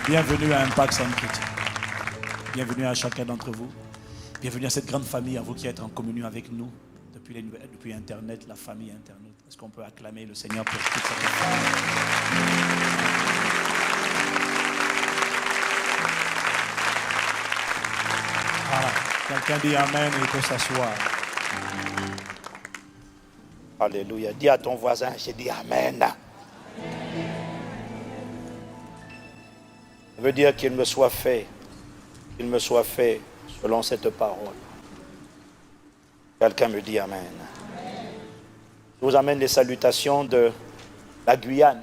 Bienvenue à Impact Centre Chrétien. Bienvenue à chacun d'entre vous. Bienvenue à cette grande famille, à vous qui êtes en communion avec nous depuis Internet, la famille Internet. Est-ce qu'on peut acclamer le Seigneur pour toute cette famille? Voilà. Quelqu'un dit Amen et il peut s'asseoir. Alléluia. Dis à ton voisin, j'ai dit Amen. Ça veut dire qu'il me soit fait selon cette parole. Quelqu'un me dit Amen. Je vous amène les salutations de la Guyane.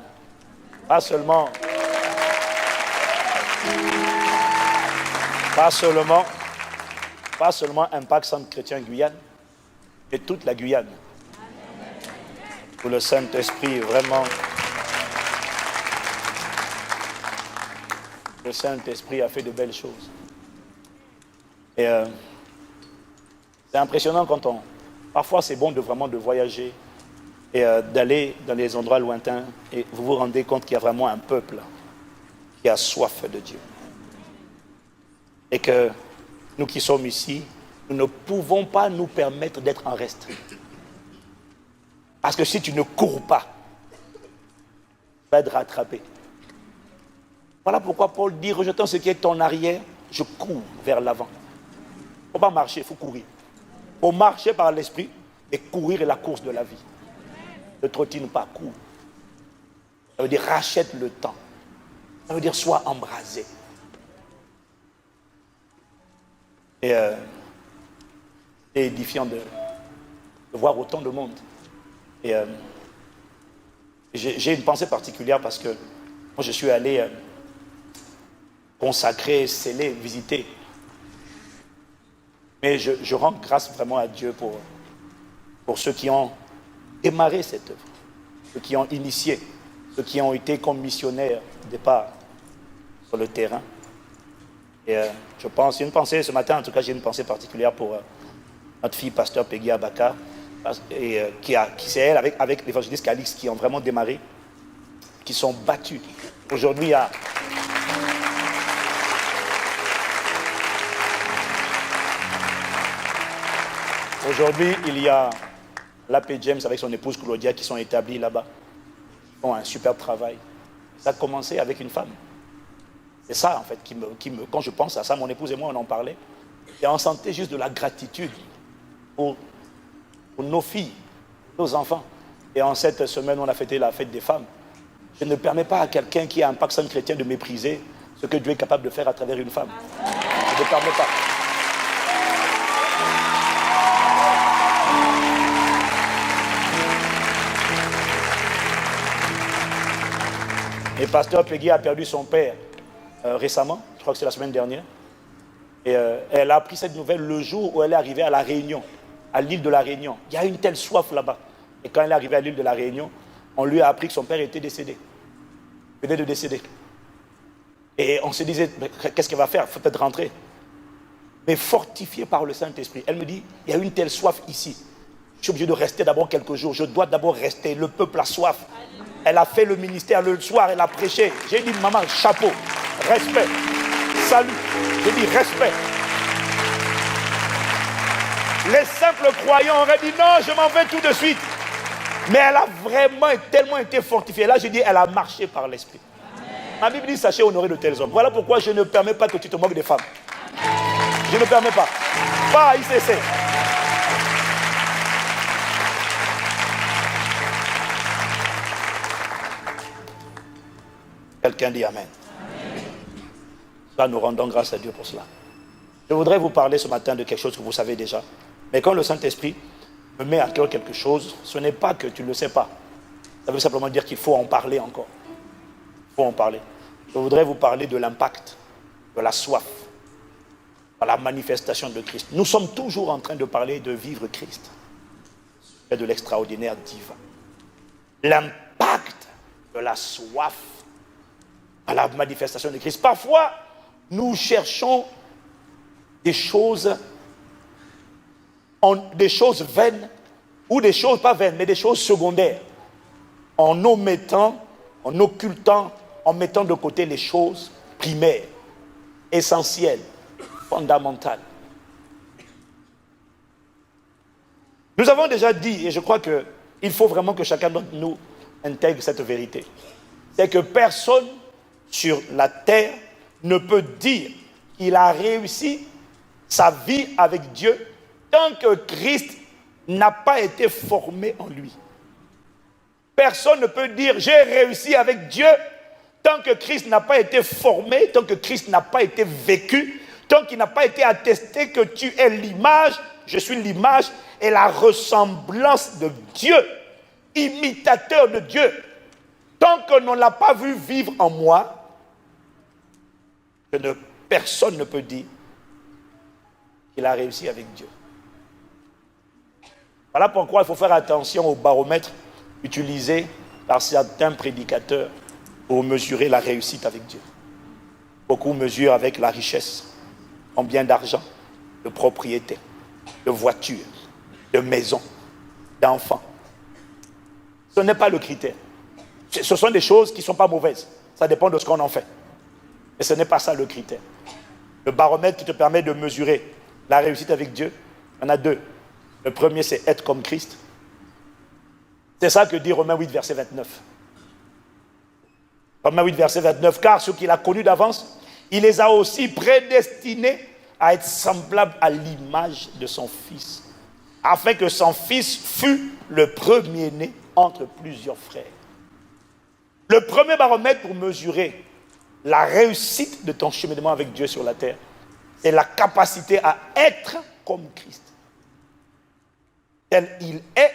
Pas seulement Impact Centre Chrétien Guyane, mais toute la Guyane. Où le Saint-Esprit vraiment... Le Saint-Esprit a fait de belles choses. Et c'est impressionnant quand on... Parfois, c'est bon de voyager et d'aller dans les endroits lointains et vous vous rendez compte qu'il y a vraiment un peuple qui a soif de Dieu. Et que nous qui sommes ici, nous ne pouvons pas nous permettre d'être en reste. Parce que si tu ne cours pas, tu vas être rattrapé. Voilà pourquoi Paul dit, rejetant ce qui est en arrière, je cours vers l'avant. Il ne faut pas marcher, il faut courir. Il faut marcher par l'esprit et courir la course de la vie. Ne trottine pas, cours. Ça veut dire rachète le temps. Ça veut dire sois embrasé. Et c'est édifiant de voir autant de monde. Et j'ai une pensée particulière parce que moi je suis allé consacrer, sceller, visiter. Mais je rends grâce vraiment à Dieu pour ceux qui ont démarré cette œuvre, ceux qui ont initié, ceux qui ont été comme missionnaires au départ sur le terrain. Et je pense, une pensée ce matin, en tout cas j'ai une pensée particulière pour notre fille pasteur Peggy Abaka, et c'est elle avec l'évangéliste Calix qui ont vraiment démarré, qui sont battus. Aujourd'hui, il y a l'AP James avec son épouse Claudia qui sont établis là-bas. Ils font un super travail. Ça a commencé avec une femme. C'est ça, en fait, quand je pense à ça, mon épouse et moi, on en parlait. Et on sentait juste de la gratitude pour nos filles, nos enfants. Et en cette semaine, on a fêté la fête des femmes. Je ne permets pas à quelqu'un qui a un Impact Centre Chrétien de mépriser ce que Dieu est capable de faire à travers une femme. Je ne permets pas. Et pasteur Peggy a perdu son père récemment, je crois que c'est la semaine dernière. Et elle a appris cette nouvelle le jour où elle est arrivée à La Réunion, à l'île de La Réunion. Il y a une telle soif là-bas. Et quand elle est arrivée à l'île de La Réunion, on lui a appris que son père était décédé. Il venait de décéder. Et on se disait, qu'est-ce qu'elle va faire? Il faut peut-être rentrer. Mais fortifiée par le Saint-Esprit. Elle me dit, il y a une telle soif ici. Je suis obligé de rester d'abord quelques jours. Je dois d'abord rester. Le peuple a soif. Elle a fait le ministère le soir, elle a prêché. J'ai dit, maman, chapeau, respect, salut. J'ai dit, respect. Les simples croyants auraient dit, non, je m'en vais tout de suite. Mais elle a vraiment tellement été fortifiée. Là, j'ai dit, elle a marché par l'esprit. Ma Bible dit, sachez honorer de tels hommes. Voilà pourquoi je ne permets pas que tu te moques des femmes. Je ne permets pas. Pas à ICC. Quelqu'un dit Amen. Là, nous rendons grâce à Dieu pour cela. Je voudrais vous parler ce matin de quelque chose que vous savez déjà. Mais quand le Saint-Esprit me met à cœur quelque chose, ce n'est pas que tu ne le sais pas. Ça veut simplement dire qu'il faut en parler encore. Il faut en parler. Je voudrais vous parler de l'impact, de la soif, de la manifestation de Christ. Nous sommes toujours en train de parler de vivre Christ. Et de l'extraordinaire divin. L'impact de la soif à la manifestation de Christ. Parfois, nous cherchons des choses vaines, ou des choses pas vaines, mais des choses secondaires, en omettant, en occultant en mettant de côté les choses primaires, essentielles, fondamentales. Nous avons déjà dit, et je crois qu'il faut vraiment que chacun d'entre nous intègre cette vérité, c'est que personne sur la terre ne peut dire qu'il a réussi sa vie avec Dieu tant que Christ n'a pas été formé en lui. Personne ne peut dire j'ai réussi avec Dieu tant que Christ n'a pas été formé, tant que Christ n'a pas été vécu, tant qu'il n'a pas été attesté que tu es l'image, je suis l'image et la ressemblance de Dieu, imitateur de Dieu. Tant que l'on ne l'a pas vu vivre en moi, personne ne peut dire qu'il a réussi avec Dieu. Voilà pourquoi il faut faire attention au baromètre utilisé par certains prédicateurs pour mesurer la réussite avec Dieu. Beaucoup mesurent avec la richesse, combien d'argent, de propriété, de voitures, de maisons, d'enfants. Ce n'est pas le critère. Ce sont des choses qui ne sont pas mauvaises. Ça dépend de ce qu'on en fait. Mais ce n'est pas ça le critère. Le baromètre qui te permet de mesurer la réussite avec Dieu, il y en a deux. Le premier, c'est être comme Christ. C'est ça que dit Romains 8, verset 29. Romains 8, verset 29. Car ceux qu'il a connus d'avance, il les a aussi prédestinés à être semblables à l'image de son Fils, afin que son Fils fût le premier-né entre plusieurs frères. Le premier baromètre pour mesurer la réussite de ton cheminement avec Dieu sur la terre, c'est la capacité à être comme Christ. Tel il est,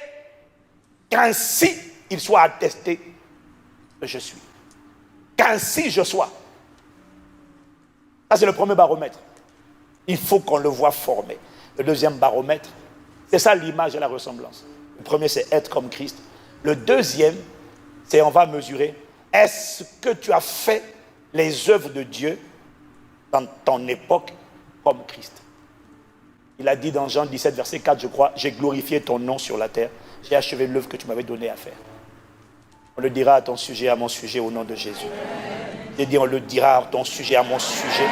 qu'ainsi il soit attesté que je suis. Qu'ainsi je sois. Ça, c'est le premier baromètre. Il faut qu'on le voit formé. Le deuxième baromètre, c'est ça l'image et la ressemblance. Le premier, c'est être comme Christ. Le deuxième, c'est on va mesurer, est-ce que tu as fait les œuvres de Dieu dans ton époque comme Christ? Il a dit dans Jean 17, verset 4, je crois, j'ai glorifié ton nom sur la terre, j'ai achevé l'œuvre que tu m'avais donnée à faire. On le dira à ton sujet, à mon sujet, au nom de Jésus. J'ai dit, on le dira à ton sujet, à mon sujet,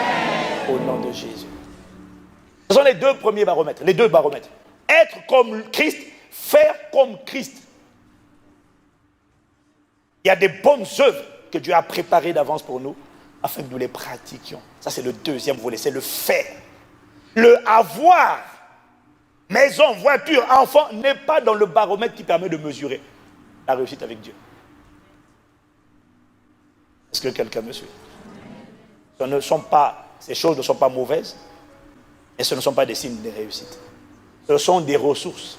au nom de Jésus. Ce sont les deux premiers baromètres, les deux baromètres. Être comme Christ, faire comme Christ. Il y a des bonnes œuvres que Dieu a préparées d'avance pour nous, afin que nous les pratiquions. Ça, c'est le deuxième volet, c'est le faire. Le avoir, maison, voiture, enfant, n'est pas dans le baromètre qui permet de mesurer la réussite avec Dieu. Est-ce que quelqu'un me suit? Ces choses ne sont pas mauvaises, mais ce ne sont pas des signes de réussite. Ce sont des ressources.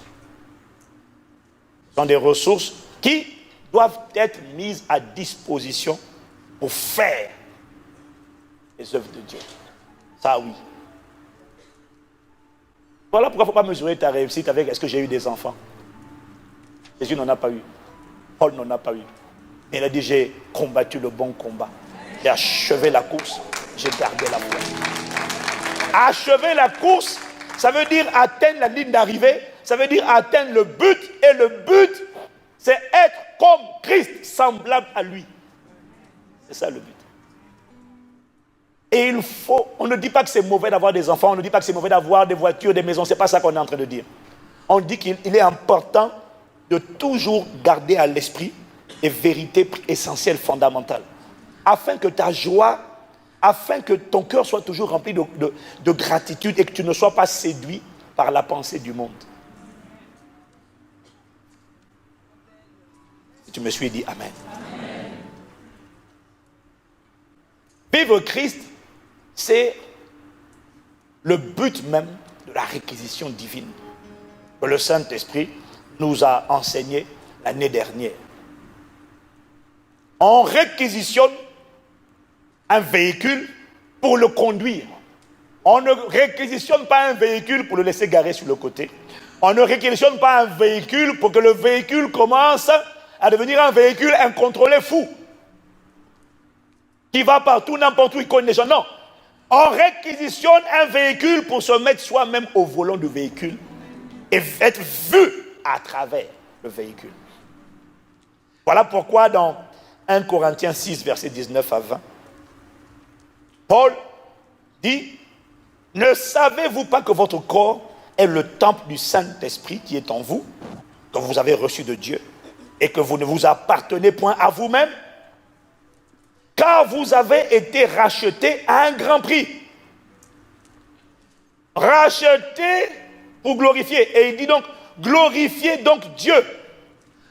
Ce sont des ressources qui doivent être mises à disposition pour faire les œuvres de Dieu. Ça, oui. Voilà pourquoi il ne faut pas mesurer ta réussite avec est-ce que j'ai eu des enfants. Jésus n'en a pas eu. Paul n'en a pas eu. Mais il a dit, j'ai combattu le bon combat. J'ai achevé la course. J'ai gardé la foi. Achever la course, ça veut dire atteindre la ligne d'arrivée. Ça veut dire atteindre le but. Et le but, c'est être comme Christ, semblable à lui. C'est ça le but. Et on ne dit pas que c'est mauvais d'avoir des enfants, on ne dit pas que c'est mauvais d'avoir des voitures, des maisons, c'est pas ça qu'on est en train de dire. On dit qu'il est important de toujours garder à l'esprit les vérités essentielles, fondamentales, afin que ta joie, afin que ton cœur soit toujours rempli de gratitude et que tu ne sois pas séduit par la pensée du monde. Si tu me suis, dis Amen. Amen. Vivre Christ, c'est le but même de la réquisition divine que le Saint-Esprit nous a enseigné l'année dernière. On réquisitionne un véhicule pour le conduire. On ne réquisitionne pas un véhicule pour le laisser garer sur le côté. On ne réquisitionne pas un véhicule pour que le véhicule commence à devenir un véhicule incontrôlé fou, qui va partout, n'importe où, il connaît les gens. Non. On réquisitionne un véhicule pour se mettre soi-même au volant du véhicule et être vu à travers le véhicule. Voilà pourquoi dans 1 Corinthiens 6, versets 19 à 20, Paul dit, ne savez-vous pas que votre corps est le temple du Saint-Esprit qui est en vous, que vous avez reçu de Dieu, et que vous ne vous appartenez point à vous-même, car vous avez été rachetés à un grand prix. Rachetés pour glorifier. Et il dit donc, glorifiez donc Dieu.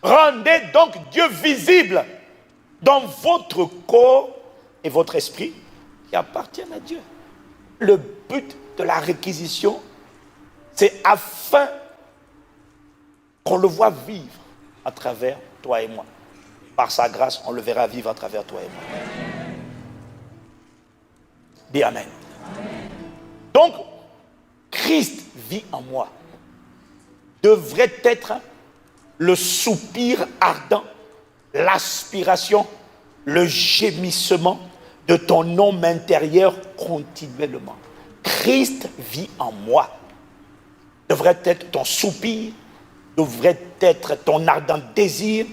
Rendez donc Dieu visible dans votre corps et votre esprit qui appartiennent à Dieu. Le but de la réquisition, c'est afin qu'on le voit vivre à travers toi et moi. Par sa grâce, on le verra vivre à travers toi et moi. Dis Amen. Donc, Christ vit en moi devrait être le soupir ardent, l'aspiration, le gémissement de ton homme intérieur continuellement. Christ vit en moi devrait être ton soupir, devrait être ton ardent désir,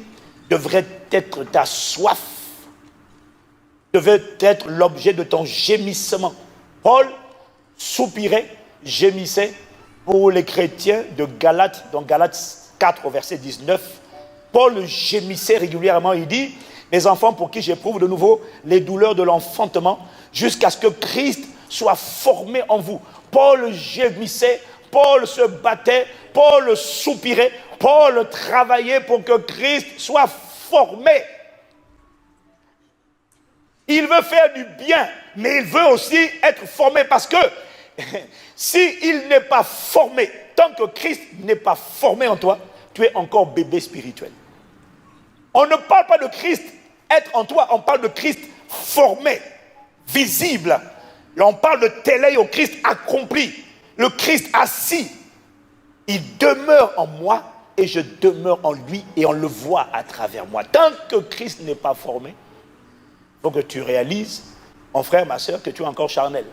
devrait être ta soif, devait être l'objet de ton gémissement. Paul soupirait, gémissait pour les chrétiens de Galates, dans Galates 4 au verset 19. Paul gémissait régulièrement, il dit, mes enfants pour qui j'éprouve de nouveau les douleurs de l'enfantement, jusqu'à ce que Christ soit formé en vous. Paul gémissait, Paul se battait, Paul soupirait, Paul travaillait pour que Christ soit formé. Il veut faire du bien, mais il veut aussi être formé parce que s'il n'est pas formé, tant que Christ n'est pas formé en toi, tu es encore bébé spirituel. On ne parle pas de Christ être en toi, on parle de Christ formé, visible. Là, on parle de téléo, Christ accompli, le Christ assis. Il demeure en moi et je demeure en lui et on le voit à travers moi. Tant que Christ n'est pas formé, il faut que tu réalises, mon frère, ma soeur, que tu es encore charnel.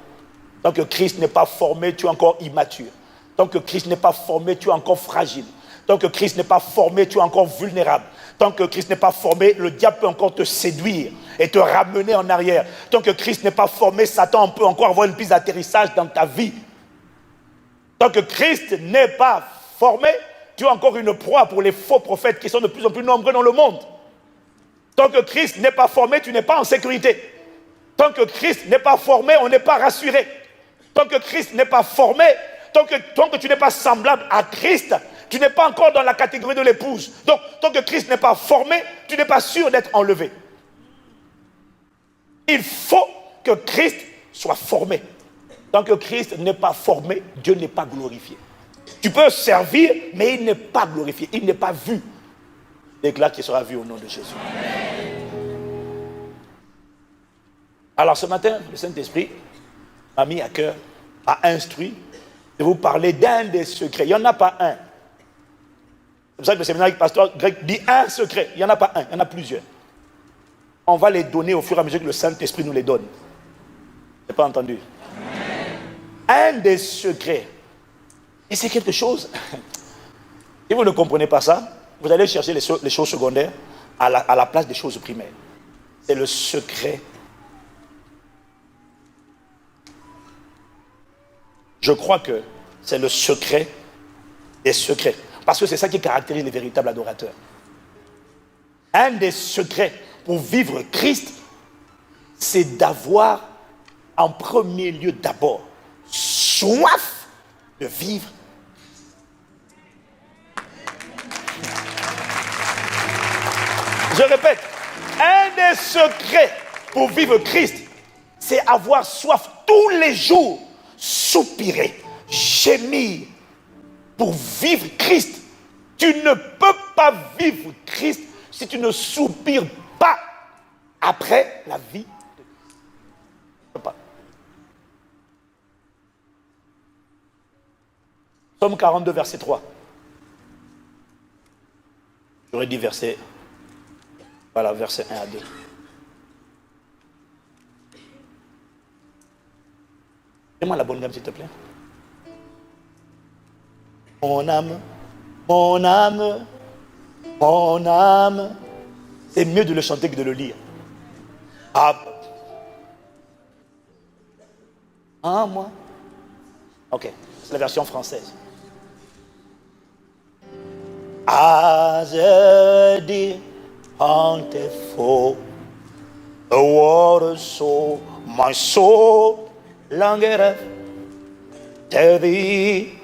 Tant que Christ n'est pas formé, tu es encore immature. Tant que Christ n'est pas formé, tu es encore fragile. Tant que Christ n'est pas formé, tu es encore vulnérable. Tant que Christ n'est pas formé, le diable peut encore te séduire et te ramener en arrière. Tant que Christ n'est pas formé, Satan peut encore avoir une piste d'atterrissage dans ta vie. Tant que Christ n'est pas formé, tu es encore une proie pour les faux prophètes qui sont de plus en plus nombreux dans le monde. Tant que Christ n'est pas formé, tu n'es pas en sécurité. Tant que Christ n'est pas formé, on n'est pas rassuré. Tant que Christ n'est pas formé, tant que tu n'es pas semblable à Christ, tu n'es pas encore dans la catégorie de l'épouse. Donc, tant que Christ n'est pas formé, tu n'es pas sûr d'être enlevé. Il faut que Christ soit formé. Tant que Christ n'est pas formé, Dieu n'est pas glorifié. Tu peux servir, mais il n'est pas glorifié, il n'est pas vu. Déclare qu'il sera vu au nom de Jésus. Alors ce matin, le Saint-Esprit m'a mis à cœur, m'a instruit de vous parler d'un des secrets. Il n'y en a pas un. C'est pour ça que le séminaire pasteur grec dit un secret. Il n'y en a pas un, il y en a plusieurs. On va les donner au fur et à mesure que le Saint-Esprit nous les donne. Je n'ai pas entendu. Un des secrets. Et c'est quelque chose. Si vous ne comprenez pas ça, vous allez chercher les choses secondaires à la place des choses primaires. C'est le secret. Je crois que c'est le secret des secrets. Parce que c'est ça qui caractérise les véritables adorateurs. Un des secrets pour vivre Christ, c'est d'avoir en premier lieu d'abord soif de vivre. Je répète, un des secrets pour vivre Christ, c'est avoir soif tous les jours, soupirer, gémir pour vivre Christ. Tu ne peux pas vivre Christ si tu ne soupires pas après la vie. Tu ne peux pas. Psaume 42, verset 3. J'aurais dit verset 1 à 2. Fais-moi la bonne gamme, s'il te plaît. Mon âme, mon âme, mon âme. C'est mieux de le chanter que de le lire. En moi. Ok, c'est la version française. As a deer panteth for the water, so my soul longeth after thee.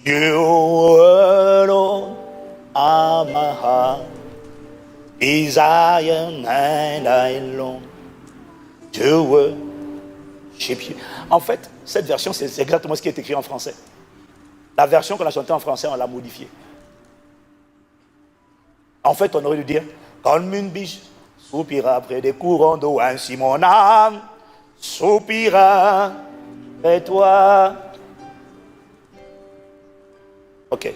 You alone are my heart desire, and I long to worship you. En fait, cette version, c'est exactement ce qui est écrit en français. La version qu'on a chantée en français, on l'a modifiée. En fait, on aurait dû dire, comme une biche soupira près des courants d'eau, ainsi mon âme soupira près toi. Ok.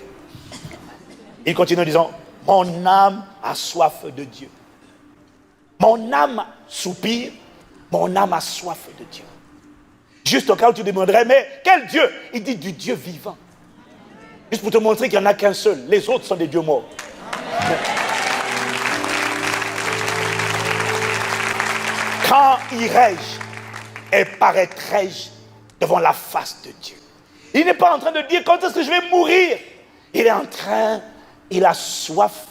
Il continue en disant, mon âme a soif de Dieu. Mon âme soupire, mon âme a soif de Dieu. Juste au cas où tu demanderais, mais quel Dieu? Il dit du Dieu vivant. Juste pour te montrer qu'il n'y en a qu'un seul. Les autres sont des dieux morts. Quand irai-je et paraîtrai-je devant la face de Dieu? Il n'est pas en train de dire quand est-ce que je vais mourir. Il est en train, il a soif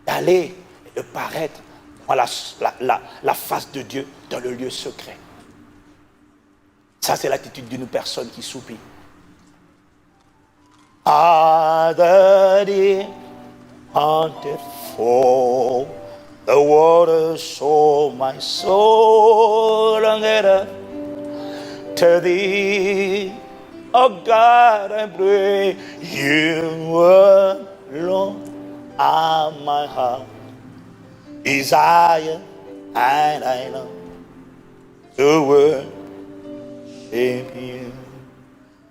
d'aller et de paraître devant la face de Dieu dans le lieu secret. Ça, c'est l'attitude d'une personne qui soupire. Ah, the deer panteth for the water, so my soul longeth to thee. Oh God, I pray, you alone are my heart desire, and I long to worship you.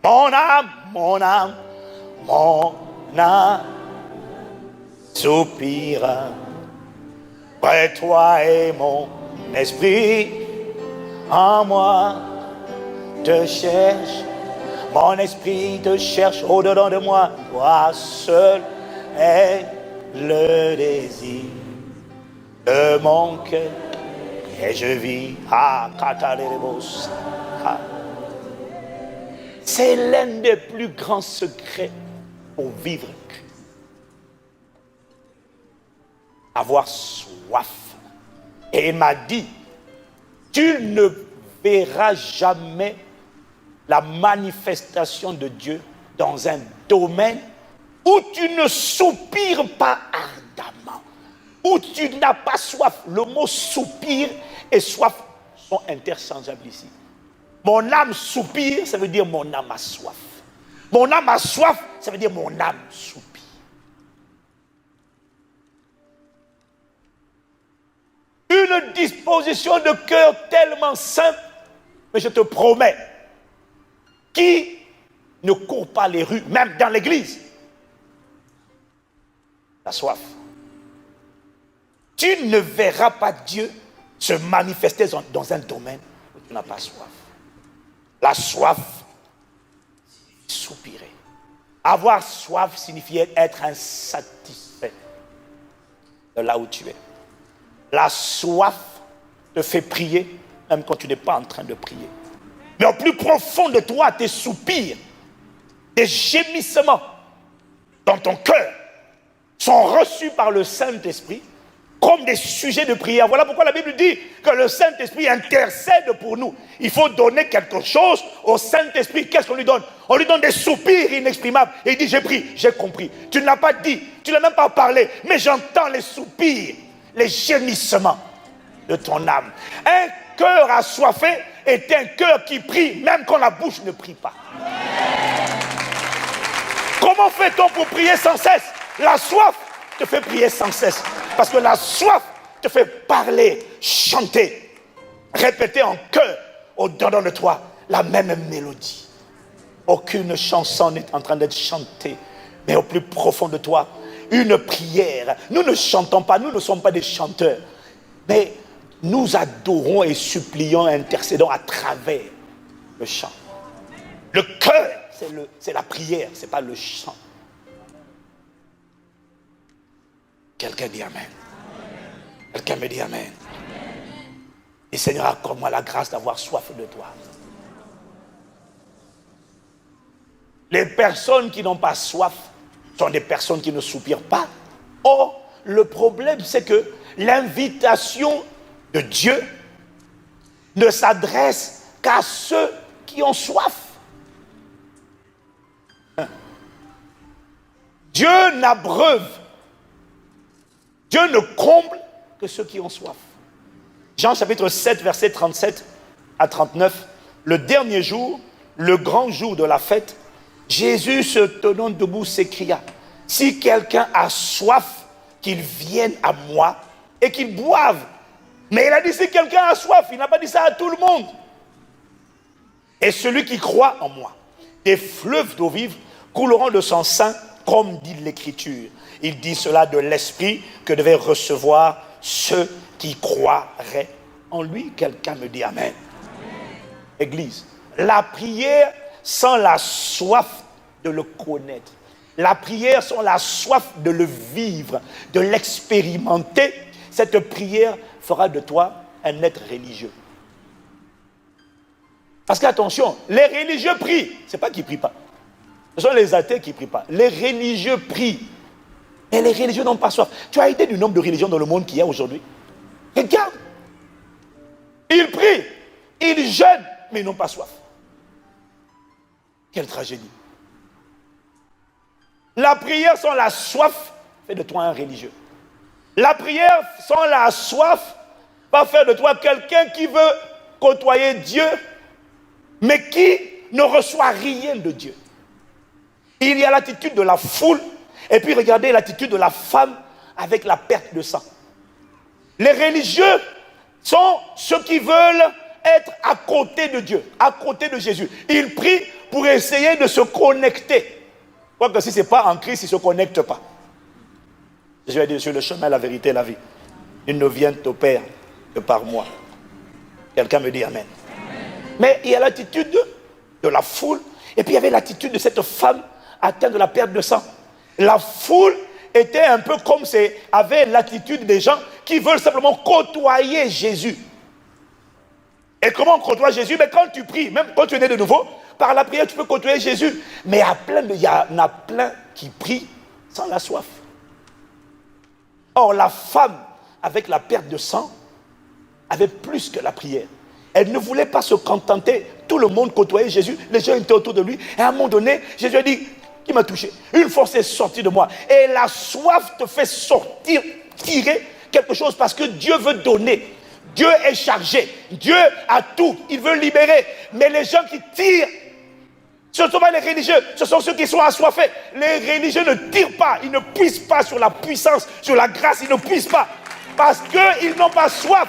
Mon âme, mon âme, mon âme soupira près toi et mon esprit en moi te cherche. Mon esprit te cherche au-dedans de moi. Toi seul est le désir de mon cœur. Et je vis à Catalébos. C'est l'un des plus grands secrets pour vivre. Avoir soif. Et il m'a dit, tu ne verras jamais la manifestation de Dieu dans un domaine où tu ne soupires pas ardemment, où tu n'as pas soif. Le mot soupir et soif sont interchangeables ici. Mon âme soupire, ça veut dire mon âme a soif. Mon âme a soif, ça veut dire mon âme soupire. Une disposition de cœur tellement simple, mais je te promets, qui ne court pas les rues, même dans l'église, la soif. Tu ne verras pas Dieu se manifester dans un domaine où tu n'as pas soif. La soif, soupirer. Avoir soif signifiait être insatisfait de là où tu es. La soif te fait prier, même quand tu n'es pas en train de prier. Mais au plus profond de toi, tes soupirs, tes gémissements dans ton cœur sont reçus par le Saint-Esprit comme des sujets de prière. Voilà pourquoi la Bible dit que le Saint-Esprit intercède pour nous. Il faut donner quelque chose au Saint-Esprit. Qu'est-ce qu'on lui donne? On lui donne des soupirs inexprimables. Et il dit, j'ai pris, j'ai compris. Tu ne l'as pas dit, tu ne l'as même pas parlé, mais j'entends les soupirs, les gémissements de ton âme. Un cœur assoiffé est un cœur qui prie, même quand la bouche ne prie pas. Comment fait-on pour prier sans cesse? La soif te fait prier sans cesse. Parce que la soif te fait parler, chanter, répéter en chœur au-dedans de toi la même mélodie. Aucune chanson n'est en train d'être chantée, mais au plus profond de toi, une prière. Nous ne chantons pas, nous ne sommes pas des chanteurs, mais nous adorons et supplions, intercédons à travers le chant. Le cœur, c'est la prière, ce n'est pas le chant. Quelqu'un dit Amen. Quelqu'un me dit Amen. Et Seigneur, accorde-moi la grâce d'avoir soif de toi. Les personnes qui n'ont pas soif sont des personnes qui ne soupirent pas. Or, le problème, c'est que l'invitation de Dieu ne s'adresse qu'à ceux qui ont soif. Dieu n'abreuve, Dieu ne comble que ceux qui ont soif. Jean chapitre 7, verset 37 à 39, le dernier jour, le grand jour de la fête, Jésus se tenant debout s'écria, « Si quelqu'un a soif, qu'il vienne à moi et qu'il boive. » Mais il a dit, si quelqu'un a soif, il n'a pas dit ça à tout le monde. « Et celui qui croit en moi, des fleuves d'eau vive couleront de son sein, comme dit l'Écriture. » Il dit cela de l'Esprit que devaient recevoir ceux qui croiraient en lui. Quelqu'un me dit Amen. Église, la prière sans la soif de le connaître, la prière sans la soif de le vivre, de l'expérimenter, cette prière fera de toi un être religieux. Parce qu'attention, les religieux prient, c'est pas qu'ils ne prient pas. Ce sont les athées qui ne prient pas. Les religieux prient. Mais les religieux n'ont pas soif. Tu as idée du nombre de religions dans le monde qu'il y a aujourd'hui? Regarde. Ils prient, ils jeûnent, mais ils n'ont pas soif. Quelle tragédie. La prière sans la soif fait de toi un religieux. La prière sans la soif va faire de toi quelqu'un qui veut côtoyer Dieu, mais qui ne reçoit rien de Dieu. Il y a l'attitude de la foule, et puis regardez l'attitude de la femme avec la perte de sang. Les religieux sont ceux qui veulent être à côté de Dieu, à côté de Jésus. Ils prient pour essayer de se connecter. Quoique si ce n'est pas en Christ, ils ne se connectent pas. Jésus a dit, sur le chemin, la vérité et la vie. Ils ne viennent au Père que par moi. Quelqu'un me dit Amen. Mais il y a l'attitude de la foule, et puis il y avait l'attitude de cette femme atteinte de la perte de sang. La foule était un peu comme avait l'attitude des gens qui veulent simplement côtoyer Jésus. Et comment on côtoie Jésus? Mais quand tu pries, même quand tu es né de nouveau, par la prière tu peux côtoyer Jésus. Mais il y en a plein qui prient sans la soif. Or la femme avec la perte de sang avait plus que la prière. Elle ne voulait pas se contenter. Tout le monde côtoyait Jésus. Les gens étaient autour de lui. Et à un moment donné, Jésus a dit, qui m'a touché? Une force est sortie de moi. Et la soif te fait sortir, tirer quelque chose parce que Dieu veut donner. Dieu est chargé. Dieu a tout. Il veut libérer. Mais les gens qui tirent, ce ne sont pas les religieux. Ce sont ceux qui sont assoiffés. Les religieux ne tirent pas. Ils ne puissent pas sur la puissance, sur la grâce. Ils ne puissent pas. Parce qu'ils n'ont pas soif.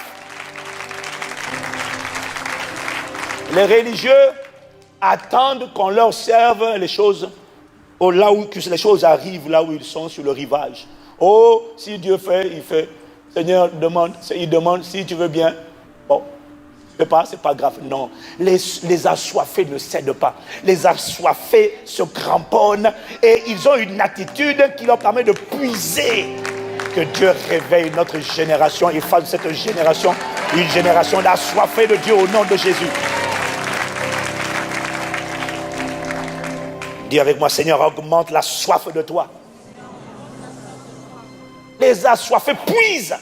Les religieux attendent qu'on leur serve les choses, là où les choses arrivent, là où ils sont sur le rivage. Oh, si Dieu fait, il fait. Seigneur demande, il demande si tu veux bien. Bon, je ne sais pas, c'est pas grave. Non, les assoiffés ne cèdent pas. Les assoiffés se cramponnent et ils ont une attitude qui leur permet de puiser. Que Dieu réveille notre génération et fasse de cette génération une génération d'assoiffés de Dieu au nom de Jésus. Dis avec moi, Seigneur, augmente la soif de toi. Les assoiffés puisent.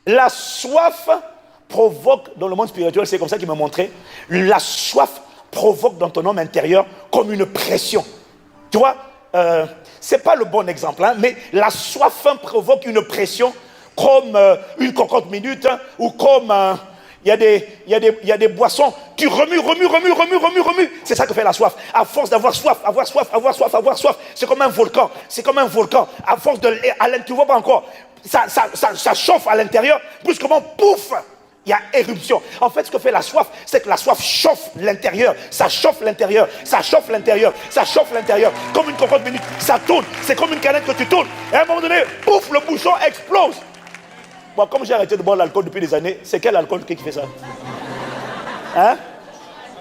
La soif provoque, dans le monde spirituel, c'est comme ça qu'il m'a montré, la soif provoque dans ton homme intérieur comme une pression. Tu vois, c'est pas le bon exemple, hein, mais la soif provoque une pression comme une cocotte minute ou comme... Il y a des boissons, tu remues. C'est ça que fait la soif. À force d'avoir soif, avoir soif. C'est comme un volcan. À force tu vois pas encore. Ça chauffe à l'intérieur. Brusquement, pouf, il y a éruption. En fait, ce que fait la soif, c'est que la soif chauffe l'intérieur. Ça chauffe l'intérieur. Comme une cocotte minute, ça tourne. C'est comme une canette que tu tournes. Et à un moment donné, pouf, le bouchon explose. Bon, comme j'ai arrêté de boire l'alcool depuis des années, c'est quel alcool qui fait ça? Hein?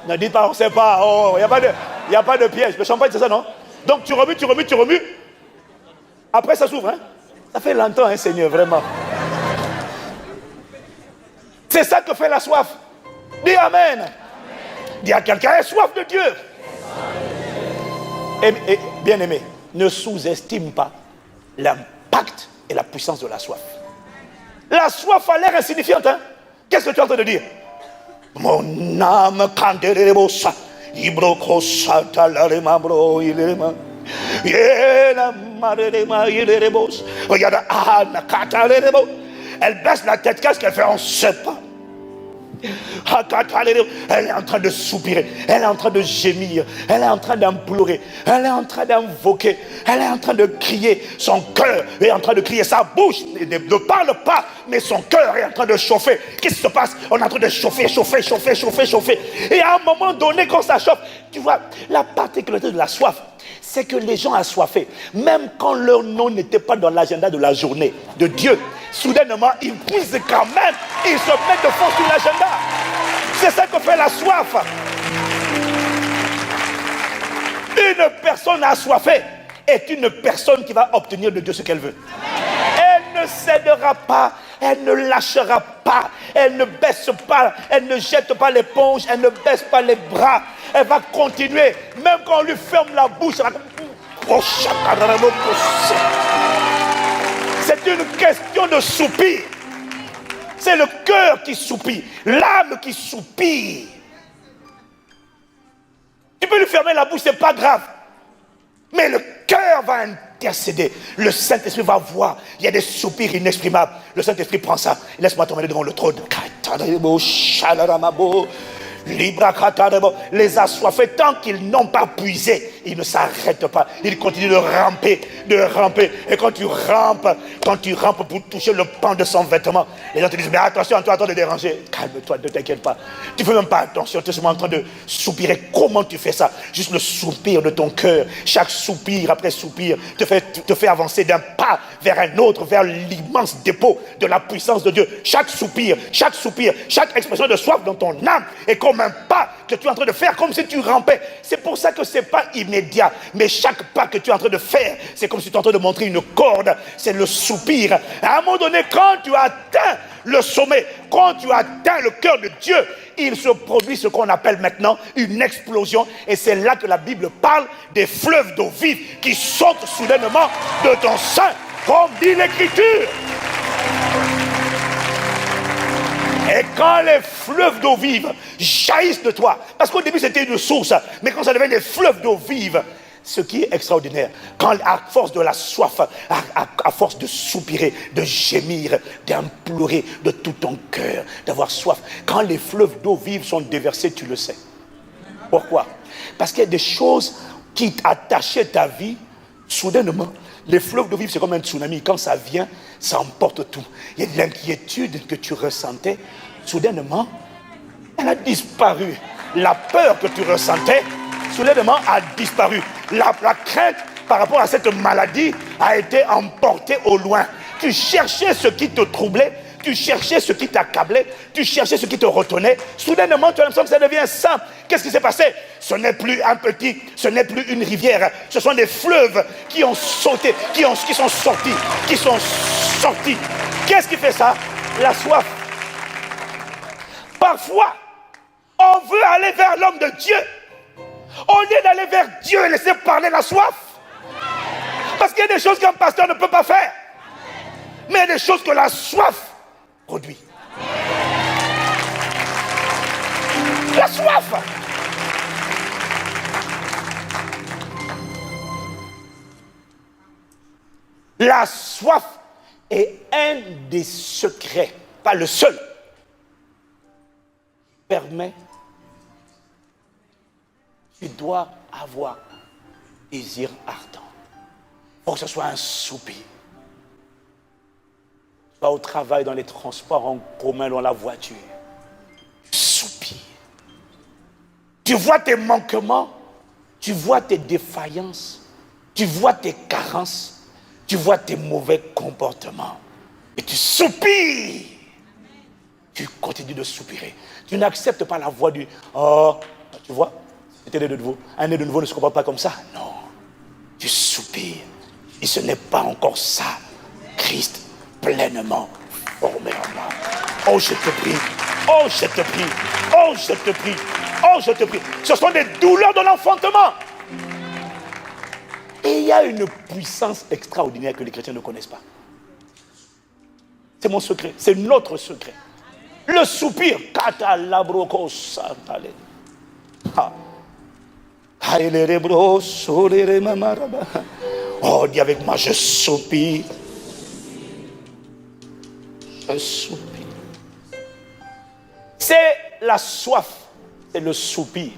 Ne dites pas, on ne sait pas. Oh, il n'y a pas de piège. Le champagne, c'est ça, non? Donc tu remues. Après, ça s'ouvre. Hein? Ça fait longtemps, hein, Seigneur, vraiment. C'est ça que fait la soif. Dis Amen. Dis à quelqu'un, aie soif de Dieu. Et bien aimé, ne sous-estime pas l'impact et la puissance de la soif. La soif a l'air insignifiante. Hein? Qu'est-ce que tu es en train de dire? Mon âme canderebosa, ibrocosa talarema bro ilema. Regarde, elle baisse la tête, qu'est-ce qu'elle fait? On ne sait pas. Elle est en train de soupirer, elle est en train de gémir, elle est en train d'implorer, elle est en train d'invoquer, elle est en train de crier, son cœur est en train de crier, sa bouche ne parle pas, mais son cœur est en train de chauffer. Qu'est-ce qui se passe? On est en train de chauffer. Et à un moment donné, quand ça chauffe, tu vois, la particularité de la soif, c'est que les gens assoiffés, même quand leur nom n'était pas dans l'agenda de la journée de Dieu, soudainement, ils puissent quand même, ils se mettent de force sur l'agenda. C'est ça que fait la soif. Une personne assoiffée est une personne qui va obtenir de Dieu ce qu'elle veut. Elle ne cédera pas, elle ne lâchera pas, elle ne baisse pas, elle ne jette pas l'éponge, elle ne baisse pas les bras. Elle va continuer, même quand on lui ferme la bouche. C'est une question de soupir. C'est le cœur qui soupire, l'âme qui soupire. Tu peux lui fermer la bouche, c'est pas grave. Mais le cœur va intercéder. Le Saint-Esprit va voir. Il y a des soupirs inexprimables. Le Saint-Esprit prend ça. Laisse-moi t'emmener devant le trône. Les assoiffés, tant qu'ils n'ont pas puisé, ils ne s'arrêtent pas. Ils continuent de ramper. Et quand tu rampes pour toucher le pan de son vêtement, les gens te disent, mais attention, toi, attends de déranger. Calme-toi, ne t'inquiète pas. Tu ne fais même pas attention, tu es seulement en train de soupirer. Comment tu fais ça? Juste le soupir de ton cœur. Chaque soupir après soupir te fait avancer d'un pas vers un autre, vers l'immense dépôt de la puissance de Dieu. Chaque soupir, chaque expression de soif dans ton âme est comme un pas que tu es en train de faire, comme si tu rampais. C'est pour ça que ce n'est pas immédiat, mais chaque pas que tu es en train de faire, c'est comme si tu es en train de montrer une corde. C'est le soupir. À un moment donné, quand tu atteins le sommet, quand tu atteins le cœur de Dieu, il se produit ce qu'on appelle maintenant une explosion. Et c'est là que la Bible parle des fleuves d'eau vive qui sortent soudainement de ton sein, comme dit l'Écriture. Et quand les fleuves d'eau vive jaillissent de toi, parce qu'au début c'était une source, mais quand ça devient des fleuves d'eau vive, ce qui est extraordinaire, quand à force de la soif, à force de soupirer, de gémir, d'implorer de tout ton cœur, d'avoir soif, quand les fleuves d'eau vive sont déversés, tu le sais. Pourquoi? Parce qu'il y a des choses qui attachaient ta vie, soudainement. Les fleuves d'eau vive, c'est comme un tsunami. Quand ça vient, ça emporte tout. Il y a de l'inquiétude que tu ressentais. Soudainement, elle a disparu. La peur que tu ressentais, soudainement, a disparu. La crainte par rapport à cette maladie a été emportée au loin. Tu cherchais ce qui te troublait. Tu cherchais ce qui t'accablait, tu cherchais ce qui te retenait. Soudainement, tu as l'impression que ça devient simple. Qu'est-ce qui s'est passé? Ce n'est plus ce n'est plus une rivière. Ce sont des fleuves qui ont sauté, qui sont sortis. Qu'est-ce qui fait ça? La soif. Parfois, on veut aller vers l'homme de Dieu. Au lieu d'aller vers Dieu et laisser parler la soif. Parce qu'il y a des choses qu'un pasteur ne peut pas faire. Mais il y a des choses que la soif produit. La soif. La soif est un des secrets, pas le seul, qui permet, tu dois avoir désir ardent. Il faut que ce soit un soupir. Tu vas au travail, dans les transports en commun, dans la voiture. Soupir. Tu vois tes manquements, tu vois tes défaillances, tu vois tes carences, tu vois tes mauvais comportements. Et tu soupires. Tu continues de soupirer. Tu n'acceptes pas la voix du « Oh, tu vois, c'était de nouveau. Un nez de nouveau ne se comporte pas comme ça. » Non. Tu soupires. Et ce n'est pas encore ça. Christ pleinement formé en moi. Oh, je te prie. Oh, je te prie. Oh, je te prie. Oh, je te prie. Ce sont des douleurs de l'enfantement. Et il y a une puissance extraordinaire que les chrétiens ne connaissent pas. C'est mon secret. C'est notre secret. Le soupir. Oh, dis avec moi, je soupire. Je soupire. C'est la soif, c'est le soupir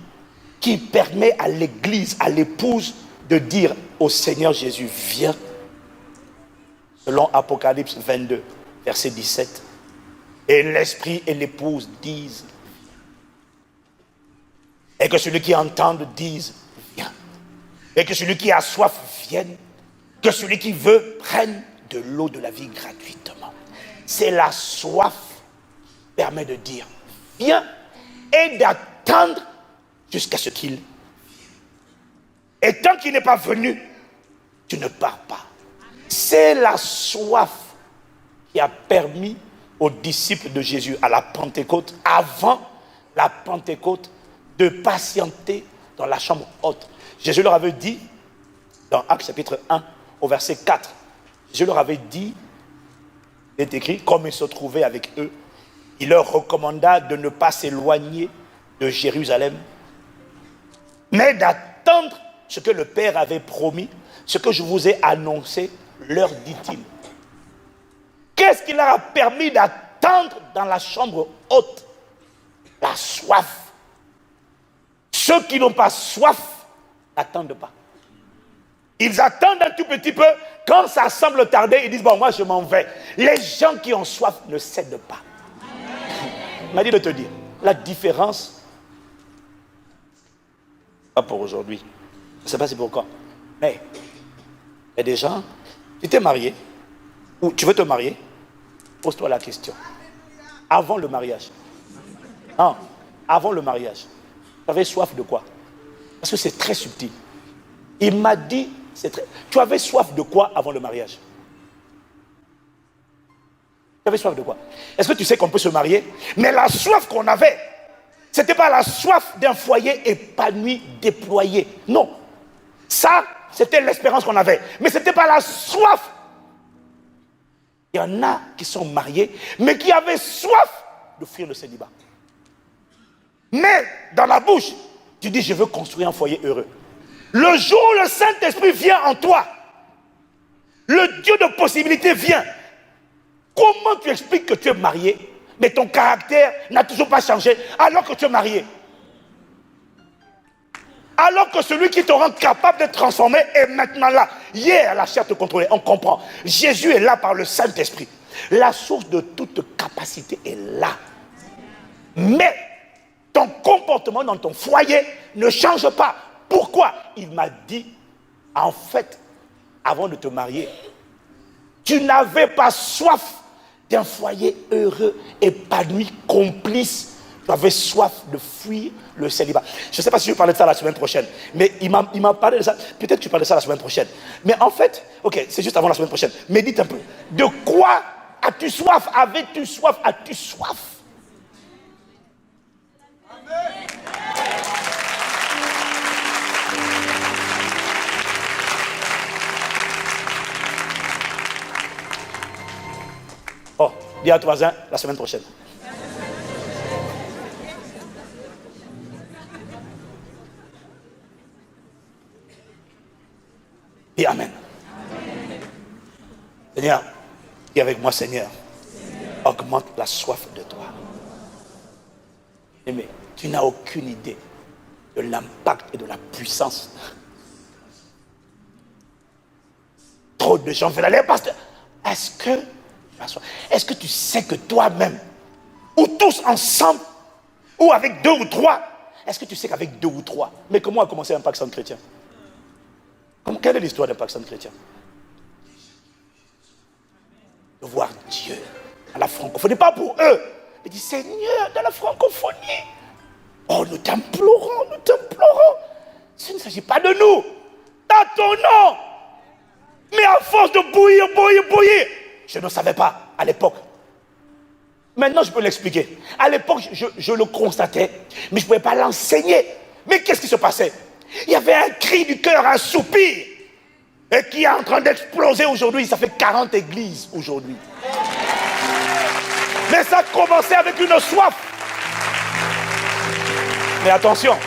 qui permet à l'église, à l'épouse de dire au Seigneur Jésus, viens. Selon Apocalypse 22, verset 17. Et l'esprit et l'épouse disent, et que celui qui entend dise, viens. Et que celui qui a soif vienne. Que celui qui veut prenne de l'eau de la vie gratuitement. C'est la soif qui permet de dire, viens, et d'attendre jusqu'à ce qu'il vienne. Et tant qu'il n'est pas venu, tu ne pars pas. C'est la soif qui a permis aux disciples de Jésus à la Pentecôte, avant la Pentecôte, de patienter dans la chambre haute. Jésus leur avait dit, dans Actes chapitre 1, au verset 4, Jésus leur avait dit, il est écrit, comme il se trouvait avec eux, il leur recommanda de ne pas s'éloigner de Jérusalem, mais d'attendre ce que le Père avait promis, ce que je vous ai annoncé, leur dit-il. Qu'est-ce qui leur a permis d'attendre dans la chambre haute? La soif. Ceux qui n'ont pas soif n'attendent pas. Ils attendent un tout petit peu. Quand ça semble tarder, ils disent, bon, moi je m'en vais. Les gens qui ont soif ne cèdent pas. Il m'a dit de te dire, la différence, pas pour aujourd'hui, je ne sais pas c'est pourquoi, mais il y a des gens, tu t'es marié, ou tu veux te marier, pose-toi la question. Avant le mariage, avant le mariage, tu avais soif de quoi? Parce que c'est très subtil. Il m'a dit, tu avais soif de quoi avant le mariage? Tu avais soif de quoi? Est-ce que tu sais qu'on peut se marier? Mais la soif qu'on avait, ce n'était pas la soif d'un foyer épanoui, déployé. Non. Ça, c'était l'espérance qu'on avait. Mais ce n'était pas la soif. Il y en a qui sont mariés, mais qui avaient soif de fuir le célibat. Mais dans la bouche, tu dis, je veux construire un foyer heureux. Le jour où le Saint-Esprit vient en toi, le Dieu de possibilités vient. Comment tu expliques que tu es marié, mais ton caractère n'a toujours pas changé alors que tu es marié? Alors que celui qui te rend capable d'être transformé est maintenant là. Hier, la chair te contrôlait, on comprend. Jésus est là par le Saint-Esprit. La source de toute capacité est là. Mais ton comportement dans ton foyer ne change pas. Pourquoi? Il m'a dit, en fait, avant de te marier, tu n'avais pas soif d'un foyer heureux, épanoui, complice. Tu avais soif de fuir le célibat. Je ne sais pas si je vais parler de ça la semaine prochaine, mais il m'a parlé de ça. Peut-être que tu parles de ça la semaine prochaine. Mais en fait, ok, c'est juste avant la semaine prochaine. Médite un peu. De quoi as-tu soif? Avais-tu soif? As-tu soif? Oh, dis à ton voisin la semaine prochaine. Et Amen. Seigneur, dis avec moi, Seigneur, augmente la soif de toi. Mais tu n'as aucune idée de l'impact et de la puissance. Trop de gens veulent aller, pasteur. Est-ce que tu sais que toi-même, ou tous ensemble, ou avec 2 ou 3, est-ce que tu sais qu'avec 2 ou 3, mais comment a commencé Impact Centre Chrétien? Quelle est l'histoire d'Impact Centre Chrétien? De voir Dieu à la francophonie, pas pour eux. Il dit, Seigneur, dans la francophonie, oh, nous t'implorons. Ce ne s'agit pas de nous, dans ton nom. Mais à force de bouillir, Je ne savais pas à l'époque. Maintenant, je peux l'expliquer. À l'époque, je le constatais, mais je ne pouvais pas l'enseigner. Mais qu'est-ce qui se passait? Il y avait un cri du cœur, un soupir, et qui est en train d'exploser aujourd'hui. Ça fait 40 églises aujourd'hui. Mais ça a commencé avec une soif. Mais attention,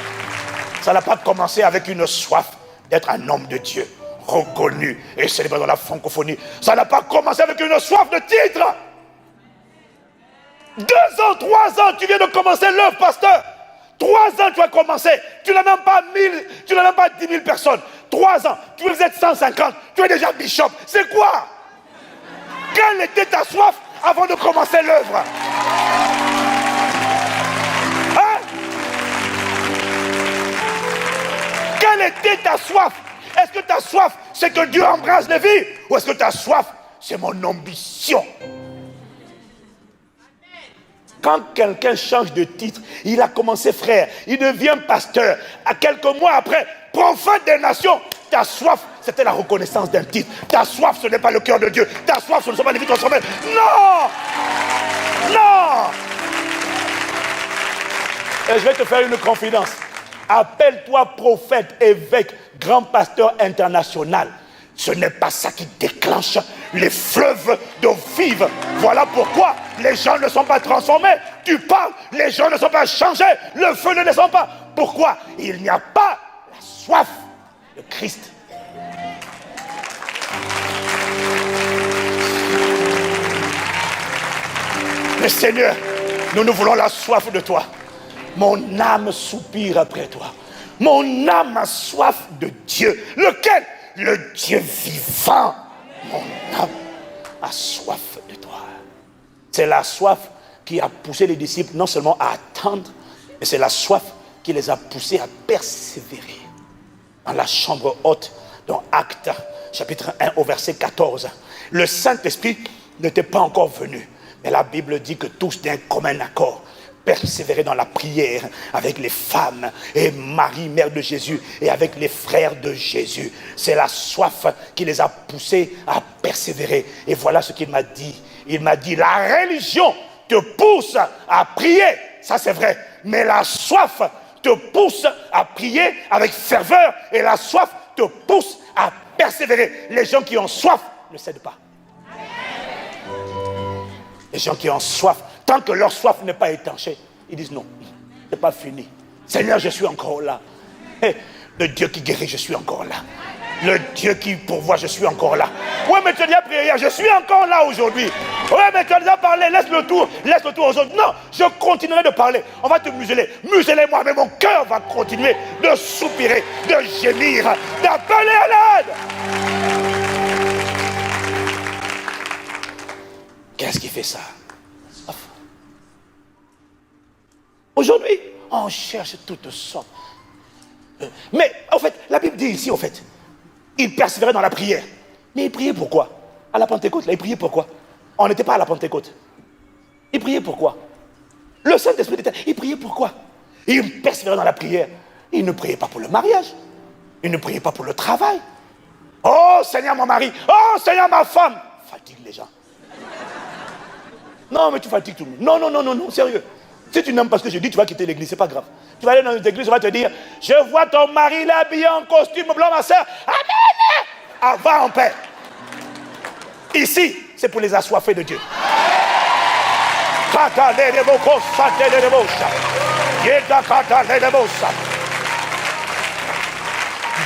ça n'a pas commencé avec une soif d'être un homme de Dieu, reconnu et célébré dans la francophonie. Ça n'a pas commencé avec une soif de titre. 2 ans, 3 ans, tu viens de commencer l'œuvre, pasteur. 3 ans, tu as commencé. Tu n'as même pas 1000, tu n'as même pas 10 000 personnes. 3 ans, tu veux être 150, tu es déjà bishop. C'est quoi? Quelle était ta soif avant de commencer l'œuvre? Hein? Quelle était ta soif? Est-ce que ta soif, c'est que Dieu embrasse les vies? Ou est-ce que ta soif, c'est mon ambition? Quand quelqu'un change de titre, il a commencé frère, il devient pasteur. À quelques mois après, prophète des nations, ta soif, c'était la reconnaissance d'un titre. Ta soif, ce n'est pas le cœur de Dieu. Ta soif, ce ne sont pas les vies transformées. Non! Non! Et je vais te faire une confidence. Appelle-toi prophète, évêque, grand pasteur international. Ce n'est pas ça qui déclenche les fleuves d'eau vive. Voilà pourquoi les gens ne sont pas transformés. Tu parles, les gens ne sont pas changés. Le feu ne descend pas. Pourquoi? Il n'y a pas la soif de Christ. Mais Seigneur, nous voulons la soif de toi. Mon âme soupire après toi. Mon âme a soif de Dieu. Lequel? Le Dieu vivant. Mon âme a soif de toi. C'est la soif qui a poussé les disciples non seulement à attendre, mais c'est la soif qui les a poussés à persévérer. Dans la chambre haute, dans Actes, chapitre 1, au verset 14. Le Saint-Esprit n'était pas encore venu, mais la Bible dit que tous d'un commun accord persévérer dans la prière avec les femmes et Marie, mère de Jésus, et avec les frères de Jésus. C'est la soif qui les a poussés à persévérer. Et voilà ce qu'il m'a dit. Il m'a dit, la religion te pousse à prier, ça c'est vrai, mais la soif te pousse à prier avec ferveur, et la soif te pousse à persévérer. Les gens qui ont soif ne cèdent pas. Les gens qui ont soif, tant que leur soif n'est pas étanchée, ils disent non, c'est pas fini. Seigneur, je suis encore là. Le Dieu qui guérit, je suis encore là. Le Dieu qui pourvoit, je suis encore là. Ouais, mais tu as déjà prié hier, je suis encore là aujourd'hui. Ouais, mais tu as déjà parlé, laisse le tour aux autres. Non, je continuerai de parler. On va te museler. Muselez-moi, mais mon cœur va continuer de soupirer, de gémir, d'appeler à l'aide. Qu'est-ce qui fait ça? Aujourd'hui, on cherche toutes sortes. Mais, en fait, la Bible dit ici, en fait, il persévérait dans la prière. Mais il priait pourquoi? À la Pentecôte, là, il priait pourquoi? On n'était pas à la Pentecôte. Il priait pourquoi? Le Saint-Esprit était... Il priait pourquoi? Il persévérait dans la prière. Il ne priait pas pour le mariage. Il ne priait pas pour le travail. Oh, Seigneur, mon mari. Oh, Seigneur, ma femme. Fatigue les gens. Non, mais tu fatigues tout le monde. Non, sérieux. Si tu n'aimes pas ce que je dis, tu vas quitter l'église, c'est pas grave. Tu vas aller dans une église, on va te dire, je vois ton mari là habillé en costume blanc, ma soeur. Amen. Va en paix. Ici, c'est pour les assoiffés de Dieu.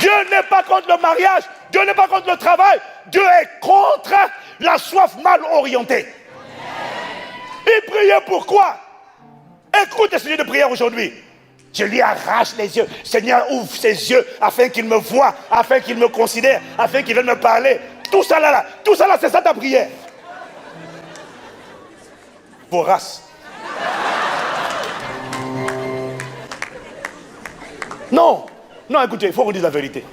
Dieu n'est pas contre le mariage, Dieu n'est pas contre le travail, Dieu est contre la soif mal orientée. Il priait pourquoi? Écoute le sujet de prière aujourd'hui. Je lui arrache les yeux. Seigneur, ouvre ses yeux afin qu'il me voie, afin qu'il me considère, afin qu'il vienne me parler. Tout ça là, c'est ça ta prière. Vorace. Non, écoutez, il faut vous dire la vérité.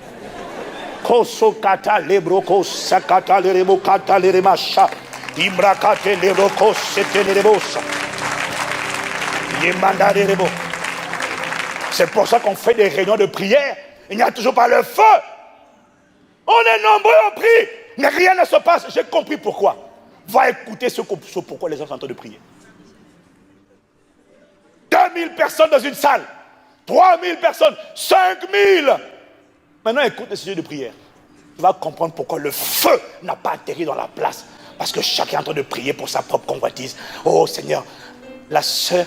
C'est pour ça qu'on fait des réunions de prière. Il n'y a toujours pas le feu. On est nombreux au prix, mais rien ne se passe. J'ai compris pourquoi. Va écouter ce pourquoi les gens sont en train de prier. 2000 personnes dans une salle, 3000 personnes, 5000. Maintenant, écoute le sujet de prière. Tu vas comprendre pourquoi le feu n'a pas atterri dans la place. Parce que chacun est en train de prier pour sa propre convoitise. Oh Seigneur, la sœur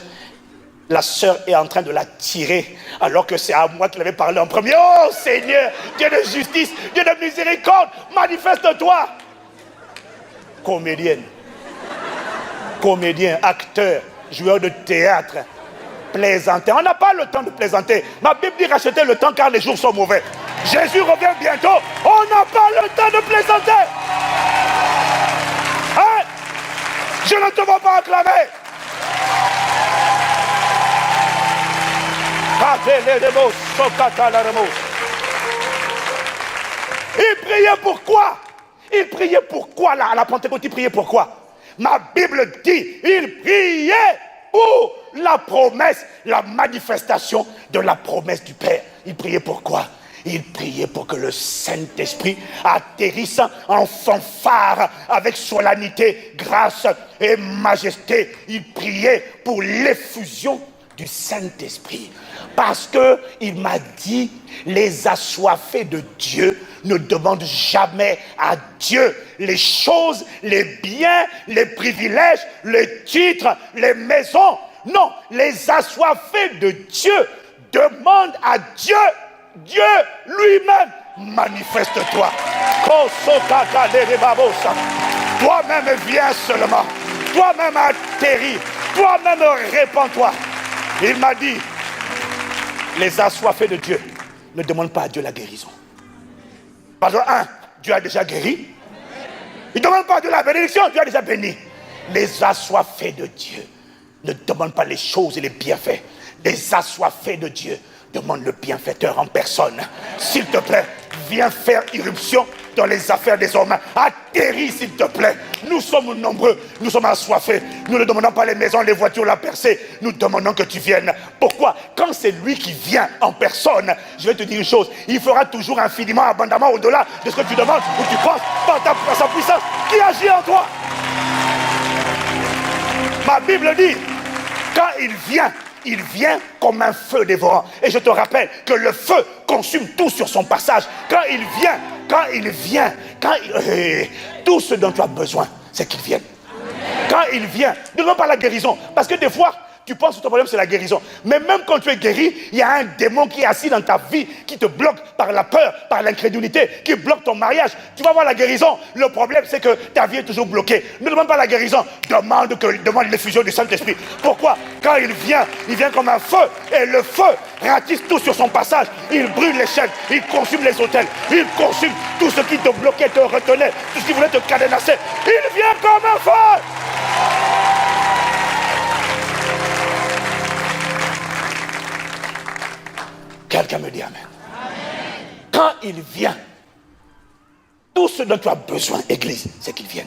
est en train de la tirer alors que c'est à moi qui l'avais parlé en premier. Oh Seigneur, Dieu de justice, Dieu de miséricorde, manifeste-toi. Comédien, acteur, joueur de théâtre, plaisanter. On n'a pas le temps de plaisanter. Ma Bible dit racheter le temps car les jours sont mauvais. Jésus revient bientôt. On n'a pas le temps de plaisanter. Hein? Je ne te vois pas acclamer. Il priait pourquoi? Il priait pourquoi là, à la Pentecôte, il priait pourquoi? Ma Bible dit, il priait pour la promesse, la manifestation de la promesse du Père. Il priait pourquoi? Il priait pour que le Saint-Esprit atterrisse en fanfare avec solennité, grâce et majesté. Il priait pour l'effusion du Saint-Esprit. Parce qu'il m'a dit, les assoiffés de Dieu ne demandent jamais à Dieu les choses, les biens, les privilèges, les titres, les maisons. Non, les assoiffés de Dieu demandent à Dieu, Dieu lui-même, manifeste-toi. Toi-même viens seulement. Toi-même atterris. Toi-même répands-toi. Il m'a dit, les assoiffés de Dieu ne demandent pas à Dieu la guérison. Parce que, Dieu a déjà guéri. Il ne demande pas à Dieu la bénédiction, Dieu a déjà béni. Les assoiffés de Dieu ne demandent pas les choses et les bienfaits. Les assoiffés de Dieu demandent le bienfaiteur en personne. S'il te plaît, viens faire irruption dans les affaires des hommes. Atterris, s'il te plaît. Nous sommes nombreux, nous sommes assoiffés. Nous ne demandons pas les maisons, les voitures, la percée. Nous demandons que tu viennes. Pourquoi? Quand c'est lui qui vient en personne, je vais te dire une chose, il fera toujours infiniment, abondamment au-delà de ce que tu demandes ou tu penses par sa puissance qui agit en toi. Ma Bible dit, quand il vient comme un feu dévorant. Et je te rappelle que le feu consume tout sur son passage. Quand il vient, tout ce dont tu as besoin, c'est qu'il vienne. Quand il vient, ne demande pas la guérison. Parce que des fois, tu penses que ton problème c'est la guérison. Mais même quand tu es guéri, il y a un démon qui est assis dans ta vie, qui te bloque par la peur, par l'incrédulité, qui bloque ton mariage. Tu vas voir la guérison. Le problème c'est que ta vie est toujours bloquée. Ne demande pas la guérison. Demande l'effusion du Saint-Esprit. Pourquoi? Quand il vient comme un feu. Et le feu ratisse tout sur son passage. Il brûle les chaînes, il consume les autels, il consume tout ce qui te bloquait, te retenait, tout ce qui voulait te cadenasser. Il vient comme un feu. Quelqu'un me dit amen. Amen. Quand il vient, tout ce dont tu as besoin, Église, c'est qu'il vienne.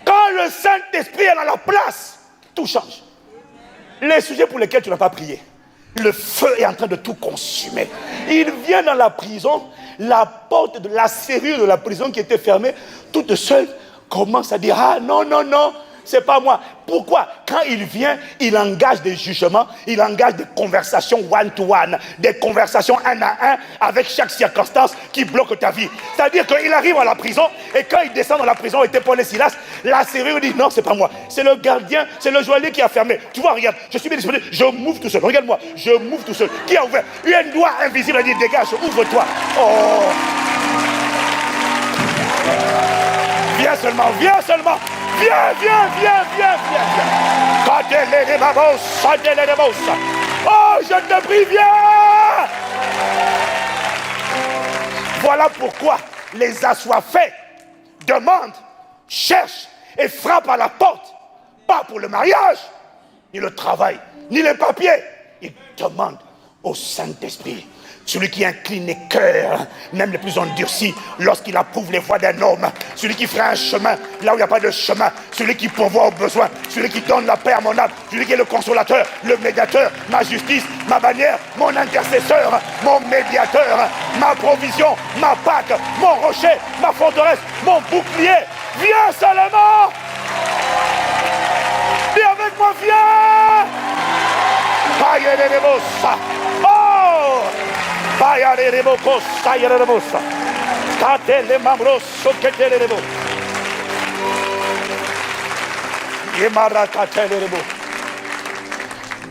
Quand le Saint-Esprit est dans la place, tout change. Les sujets pour lesquels tu n'as pas prié, le feu est en train de tout consumer. Il vient dans la prison, la porte de la serrure de la prison qui était fermée, toute seule commence à dire, ah non, non, non, c'est pas moi. Pourquoi? Quand il vient, il engage des jugements, il engage des conversations one-to-one, des conversations un à un avec chaque circonstance qui bloque ta vie. C'est-à-dire qu'il arrive à la prison et quand il descend dans la prison, était Paul et Silas, la serrure dit non, c'est pas moi. C'est le gardien, c'est le joaillier qui a fermé. Tu vois, regarde, je suis bien disponible, je m'ouvre tout seul. Regarde-moi, je m'ouvre tout seul. Qui a ouvert? Une doigt invisible a dit dégage, ouvre-toi. Oh! Viens seulement, viens seulement. Viens, viens, viens, viens, viens, viens. Oh, je te prie, viens. Voilà pourquoi les assoiffés demandent, cherchent et frappent à la porte. Pas pour le mariage, ni le travail, ni les papiers. Ils demandent au Saint-Esprit. Celui qui incline les cœurs, même les plus endurcis, lorsqu'il approuve les voies d'un homme. Celui qui fera un chemin là où il n'y a pas de chemin. Celui qui pourvoit aux besoins. Celui qui donne la paix à mon âme. Celui qui est le consolateur, le médiateur, ma justice, ma bannière, mon intercesseur, mon médiateur, ma provision, ma Pâque, mon rocher, ma forteresse, mon bouclier. Viens seulement. Oh!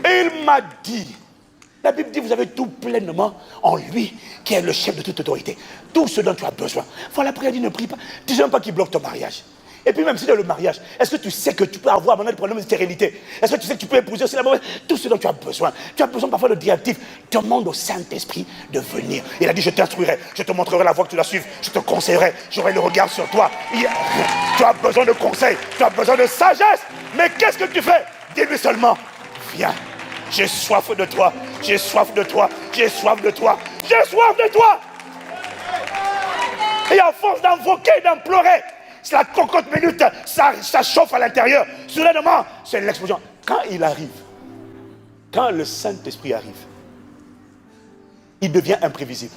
Il m'a dit, la Bible dit, vous avez tout pleinement en lui, qui est le chef de toute autorité. Tout ce dont tu as besoin. Voilà, prière dit, ne prie pas. Tu ne sais même pas qui bloque ton mariage. Et puis même si dans le mariage, est-ce que tu sais que tu peux avoir maintenant des problèmes de stérilité? Est-ce que tu sais que tu peux épouser aussi la mauvaise? Tout ce dont tu as besoin. Tu as besoin parfois de directives. Demande au Saint-Esprit de venir. Il a dit, je t'instruirai, je te montrerai la voie que tu dois suivre, je te conseillerai, j'aurai le regard sur toi. Tu as besoin de conseils, tu as besoin de sagesse. Mais qu'est-ce que tu fais? Dis-lui seulement, viens. J'ai soif de toi, j'ai soif de toi, j'ai soif de toi, j'ai soif de toi. Et à force d'invoquer, d'implorer, c'est la cocotte minute, ça chauffe à l'intérieur. Soudainement, c'est l'explosion. Quand il arrive, quand le Saint-Esprit arrive, il devient imprévisible.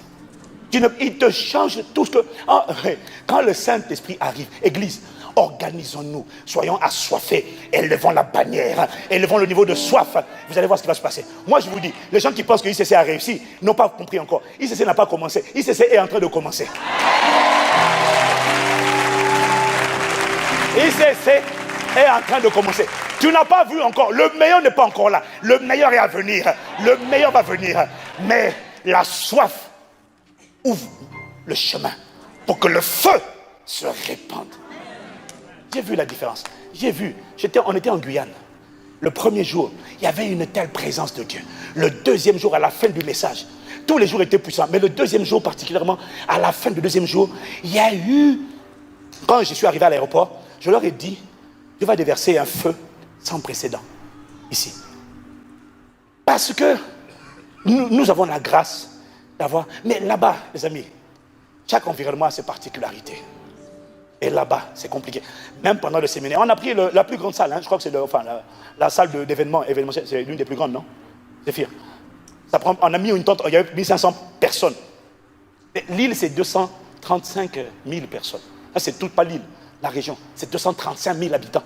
Il te change tout ce que... Quand le Saint-Esprit arrive, Église, organisons-nous, soyons assoiffés, élevons la bannière, élevons le niveau de soif. Vous allez voir ce qui va se passer. Moi, je vous dis, les gens qui pensent que ICC a réussi n'ont pas compris encore. ICC n'a pas commencé. ICC est en train de commencer. ICC est en train de commencer. Tu n'as pas vu encore. Le meilleur n'est pas encore là. Le meilleur est à venir. Le meilleur va venir. Mais la soif ouvre le chemin pour que le feu se répande. J'ai vu la différence. J'ai vu. On était en Guyane. Le premier jour, il y avait une telle présence de Dieu. Le deuxième jour, à la fin du message, tous les jours étaient puissants. Mais le deuxième jour, particulièrement, à la fin du deuxième jour, il y a eu... Quand je suis arrivé à l'aéroport, je leur ai dit, Dieu va déverser un feu sans précédent, ici. Parce que nous avons la grâce d'avoir... Mais là-bas, les amis, chaque environnement a ses particularités. Et là-bas, c'est compliqué. Même pendant le séminaire, on a pris la plus grande salle, hein, je crois que c'est la salle d'événement, c'est l'une des plus grandes, non? Zéphir. On a mis une tente, il y avait 1500 personnes. L'île, c'est 235 000 personnes. Là, c'est toute pas l'île, la région. C'est 235 000 habitants.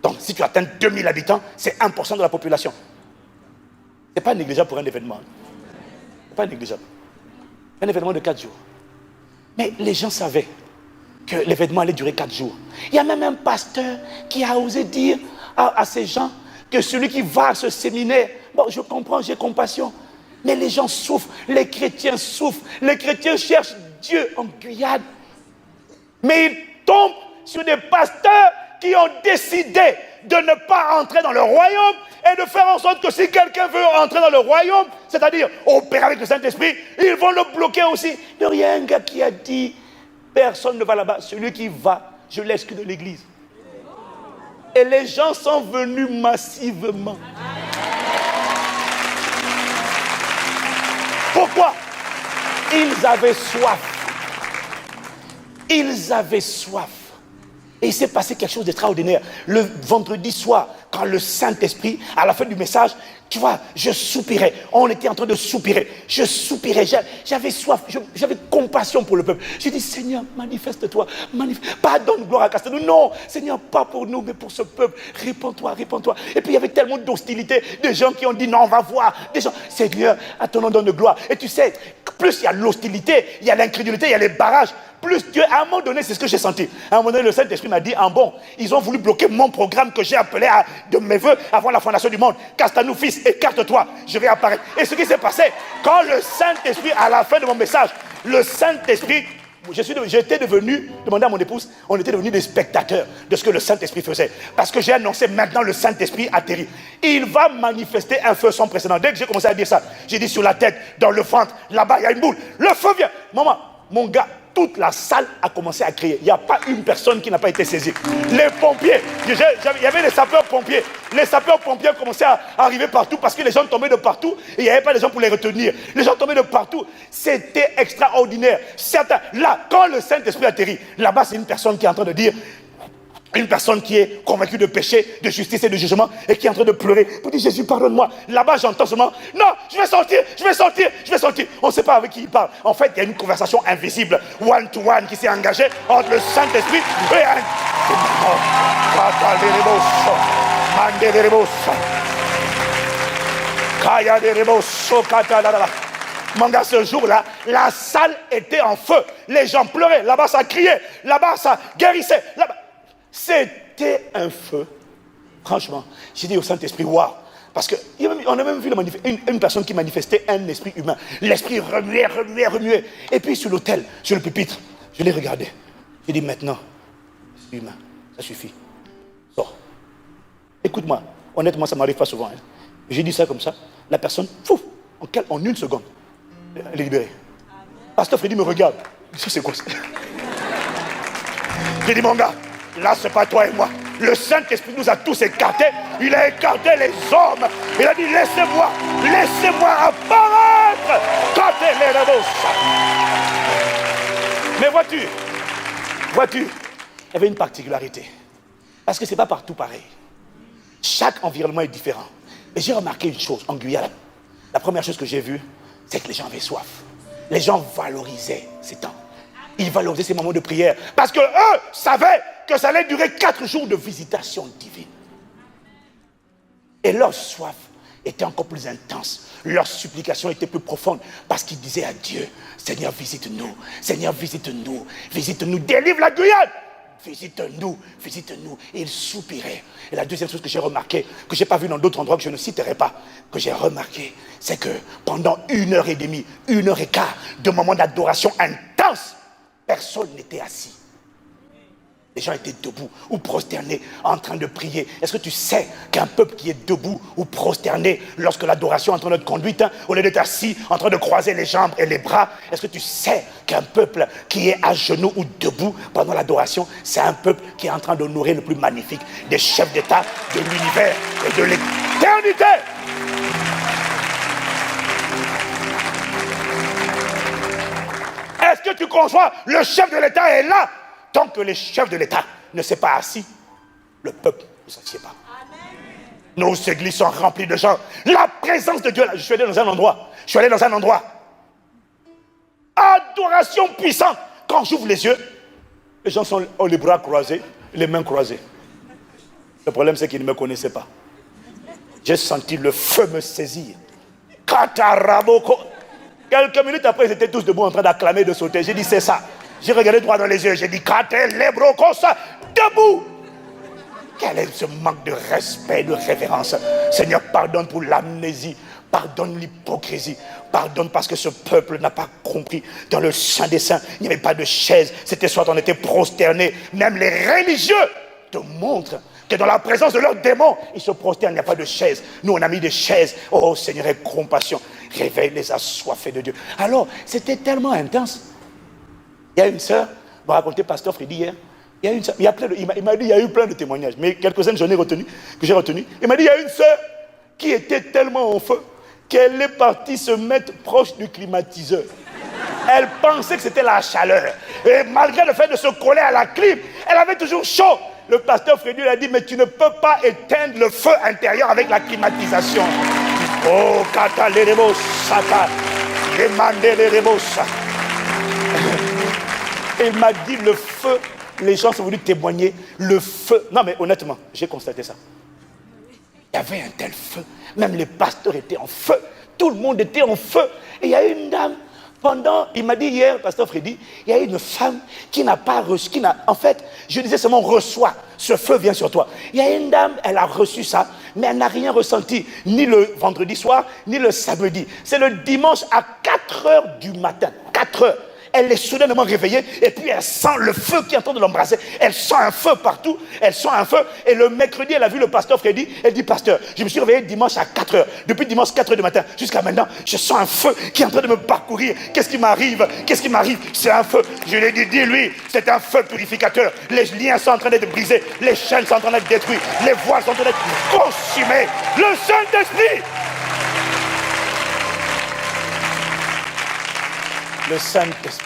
Donc, si tu atteins 2000 habitants, c'est 1% de la population. Ce n'est pas négligeable pour un événement. Ce n'est pas négligeable. Un événement de 4 jours. Mais les gens savaient que l'événement allait durer 4 jours. Il y a même un pasteur qui a osé dire à ces gens que celui qui va à ce séminaire, bon, je comprends, j'ai compassion, mais les gens souffrent, les chrétiens souffrent, les chrétiens cherchent Dieu en Guyane. Mais ils tombent sur des pasteurs qui ont décidé de ne pas entrer dans le royaume et de faire en sorte que si quelqu'un veut entrer dans le royaume, c'est-à-dire opérer avec le Saint-Esprit, ils vont le bloquer aussi. Il y a un gars qui a dit, personne ne va là-bas, celui qui va, je l'exclus de l'église. Et les gens sont venus massivement. Pourquoi? Ils avaient soif. Ils avaient soif. Et il s'est passé quelque chose d'extraordinaire. Le vendredi soir, quand le Saint-Esprit, à la fin du message, tu vois, je soupirais. On était en train de soupirer. Je soupirais. J'avais soif. J'avais compassion pour le peuple. J'ai dit, Seigneur, manifeste-toi. Pardonne, gloire à Castelou. Non, Seigneur, pas pour nous, mais pour ce peuple. Réponds-toi, réponds-toi. Et puis il y avait tellement d'hostilité. Des gens qui ont dit, non, on va voir. Des gens, Seigneur, à ton nom donne gloire. Et tu sais, plus il y a l'hostilité, il y a l'incrédulité, il y a les barrages. Plus Dieu, à un moment donné, c'est ce que j'ai senti. À un moment donné, le Saint-Esprit m'a dit, bon, ils ont voulu bloquer mon programme que j'ai appelé de mes voeux avant la fondation du monde. Castanou, fils, écarte-toi, je vais apparaître. Et ce qui s'est passé, quand le Saint-Esprit, à la fin de mon message, le Saint-Esprit, j'étais devenu, demandez à mon épouse, on était devenus des spectateurs de ce que le Saint-Esprit faisait. Parce que j'ai annoncé maintenant le Saint-Esprit atterrit. Il va manifester un feu sans précédent. Dès que j'ai commencé à dire ça, j'ai dit sur la tête, dans le ventre, là-bas, il y a une boule. Le feu vient. Maman, mon gars, toute la salle a commencé à crier. Il n'y a pas une personne qui n'a pas été saisie. Les pompiers, il y avait les sapeurs-pompiers. Les sapeurs-pompiers commençaient à arriver partout parce que les gens tombaient de partout et il n'y avait pas de gens pour les retenir. Les gens tombaient de partout. C'était extraordinaire. Certains, là, quand le Saint-Esprit atterrit, là-bas, c'est une personne qui est en train de dire, une personne qui est convaincue de péché, de justice et de jugement et qui est en train de pleurer pour dire Jésus pardonne-moi. Là-bas j'entends seulement non, je vais sortir, je vais sortir, je vais sortir. On ne sait pas avec qui il parle. En fait, il y a une conversation invisible, one-to-one, qui s'est engagée entre le Saint-Esprit et un... Mon gars, ce jour-là, la salle était en feu. Les gens pleuraient. Là-bas, ça criait. Là-bas, ça guérissait. Là-bas. C'était un feu. Franchement, j'ai dit au Saint-Esprit, waouh. Parce qu'on a même vu une personne qui manifestait un esprit humain. L'esprit remuait. Et puis sur l'autel, sur le pupitre, je l'ai regardé. J'ai dit maintenant, c'est humain, ça suffit. Sors. Écoute-moi, honnêtement, ça ne m'arrive pas souvent. Hein. J'ai dit ça comme ça. La personne, pouf, en une seconde, elle est libérée. Pasteur Freddy me regarde. Ça, c'est quoi ça? J'ai dit, mon gars, là, c'est pas toi et moi. Le Saint-Esprit nous a tous écartés. Il a écarté les hommes. Il a dit, laissez-moi apparaître. Quand elle est là-bas. Mais vois-tu, il y avait une particularité. Parce que ce n'est pas partout pareil. Chaque environnement est différent. Et j'ai remarqué une chose en Guyane. La première chose que j'ai vue, c'est que les gens avaient soif. Les gens valorisaient ces temps. Ils valorisaient ces moments de prière. Parce qu'eux savaient que ça allait durer 4 jours de visitation divine. Et leur soif était encore plus intense. Leur supplication était plus profonde. Parce qu'ils disaient à Dieu, Seigneur, visite-nous. Seigneur, visite-nous. Visite-nous. Délivre la Guyane. Visite-nous. Et ils soupiraient. Et la deuxième chose que j'ai remarqué, que je n'ai pas vu dans d'autres endroits que je ne citerai pas, que j'ai remarqué, c'est que pendant 1h30, 1h15 de moments d'adoration intense, personne n'était assis. Les gens étaient debout ou prosternés en train de prier. Est-ce que tu sais qu'un peuple qui est debout ou prosterné lorsque l'adoration est en train d'être conduite, au lieu d'être assis, en train de croiser les jambes et les bras, est-ce que tu sais qu'un peuple qui est à genoux ou debout pendant l'adoration, c'est un peuple qui est en train d'honorer le plus magnifique des chefs d'État de l'univers et de l'éternité? Est-ce que tu conçois? Le chef de l'État est là. Tant que le chef de l'État ne s'est pas assis, le peuple ne s'assied pas. Amen. Nos églises sont remplies de gens. La présence de Dieu, là, je suis allé dans un endroit. Adoration puissante. Quand j'ouvre les yeux, les gens ont les bras croisés, les mains croisées. Le problème, c'est qu'ils ne me connaissaient pas. J'ai senti le feu me saisir. Kataraboko. Quelques minutes après, ils étaient tous debout en train d'acclamer, de sauter. J'ai dit, c'est ça. J'ai regardé droit dans les yeux, j'ai dit, debout. Quel est ce manque de respect, de révérence? Seigneur, pardonne pour l'amnésie, pardonne l'hypocrisie, pardonne parce que ce peuple n'a pas compris. Dans le Saint des Saints, il n'y avait pas de chaise, c'était soit on était prosterné. Même les religieux te montrent que dans la présence de leurs démons, ils se prosternent, il n'y a pas de chaise. Nous, on a mis des chaises. Oh Seigneur, aie compassion. Réveille les assoiffés de Dieu. Alors, c'était tellement intense. Il y a une sœur, m'a raconté Pasteur Freddy hier. Il y a une sœur, il m'a dit, il y a eu plein de témoignages, mais quelques-uns que j'ai retenu. Il m'a dit, il y a une sœur qui était tellement en feu qu'elle est partie se mettre proche du climatiseur. Elle pensait que c'était la chaleur. Et malgré le fait de se coller à la clim, elle avait toujours chaud. Le pasteur Freddy lui a dit, mais tu ne peux pas éteindre le feu intérieur avec la climatisation. Oh, kata lerebo sata, demande lerebo sata. Il m'a dit le feu, les gens sont venus témoigner, le feu. Non mais honnêtement, j'ai constaté ça. Il y avait un tel feu, même les pasteurs étaient en feu, tout le monde était en feu. Et il y a une dame, il m'a dit hier, pasteur Freddy, il y a une femme qui n'a pas reçu, en fait, je disais seulement reçoit, ce feu vient sur toi. Il y a une dame, elle a reçu ça, mais elle n'a rien ressenti, ni le vendredi soir, ni le samedi. C'est le dimanche à 4h du matin, 4h. Elle est soudainement réveillée et puis elle sent le feu qui est en train de l'embraser. Elle sent un feu partout. Et le mercredi, elle a vu le pasteur Freddy. Elle dit, pasteur, je me suis réveillée dimanche à 4h. Depuis dimanche 4h du matin jusqu'à maintenant, je sens un feu qui est en train de me parcourir. Qu'est-ce qui m'arrive? C'est un feu. Je lui ai dit, dis-lui, c'est un feu purificateur. Les liens sont en train d'être brisés. Les chaînes sont en train d'être détruites. Les voiles sont en train d'être consumées. Le Saint-Esprit. Le Saint-Esprit.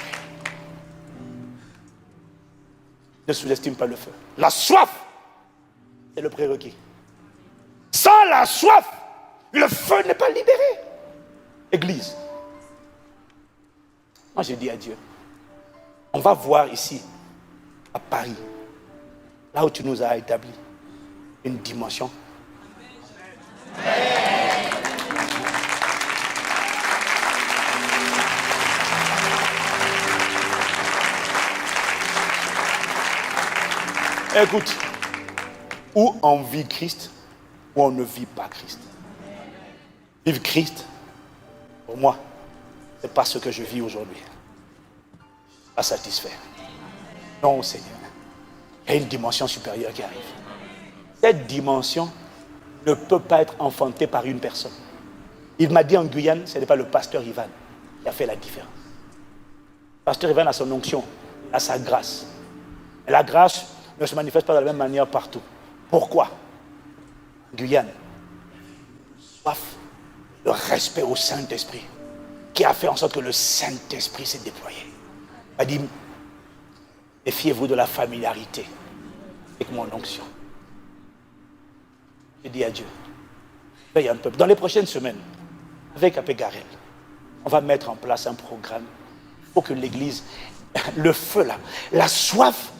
Ne sous-estime pas le feu. La soif, c'est le prérequis. Sans la soif, le feu n'est pas libéré. Église. Moi, j'ai dit à Dieu, on va voir ici, à Paris, là où tu nous as établi, une dimension. Écoute, ou on vit Christ, ou on ne vit pas Christ. Vivre Christ, pour moi, ce n'est pas ce que je vis aujourd'hui. Pas satisfait. Non, Seigneur. Il y a une dimension supérieure qui arrive. Cette dimension ne peut pas être enfantée par une personne. Il m'a dit en Guyane, ce n'est pas le pasteur Ivan qui a fait la différence. Le pasteur Ivan a son onction, a sa grâce. Et la grâce ne se manifeste pas de la même manière partout. Pourquoi? Guyane, soif, le respect au Saint-Esprit, qui a fait en sorte que le Saint-Esprit s'est déployé. Il m'a dit, méfiez-vous de la familiarité avec mon onction. J'ai dit à Dieu, paye un peu. Dans les prochaines semaines, avec Apégarel, on va mettre en place un programme. Il faut que l'Église, le feu là, la soif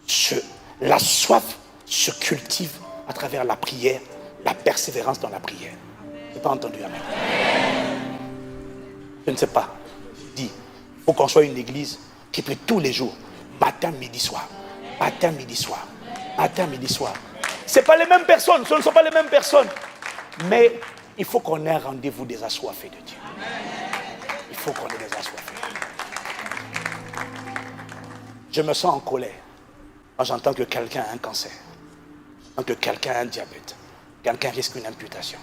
se cultive à travers la prière, la persévérance dans la prière. Je n'ai pas entendu, amen. Je ne sais pas. Dis, il faut qu'on soit une église qui prie tous les jours, matin, midi, soir. Matin, midi, soir. Matin, midi, soir. Ce ne sont pas les mêmes personnes, ce ne sont pas les mêmes personnes. Mais il faut qu'on ait un rendez-vous des assoiffés de Dieu. Il faut qu'on ait des assoiffés. Je me sens en colère quand j'entends que quelqu'un a un cancer, quand que quelqu'un a un diabète, quelqu'un risque une imputation.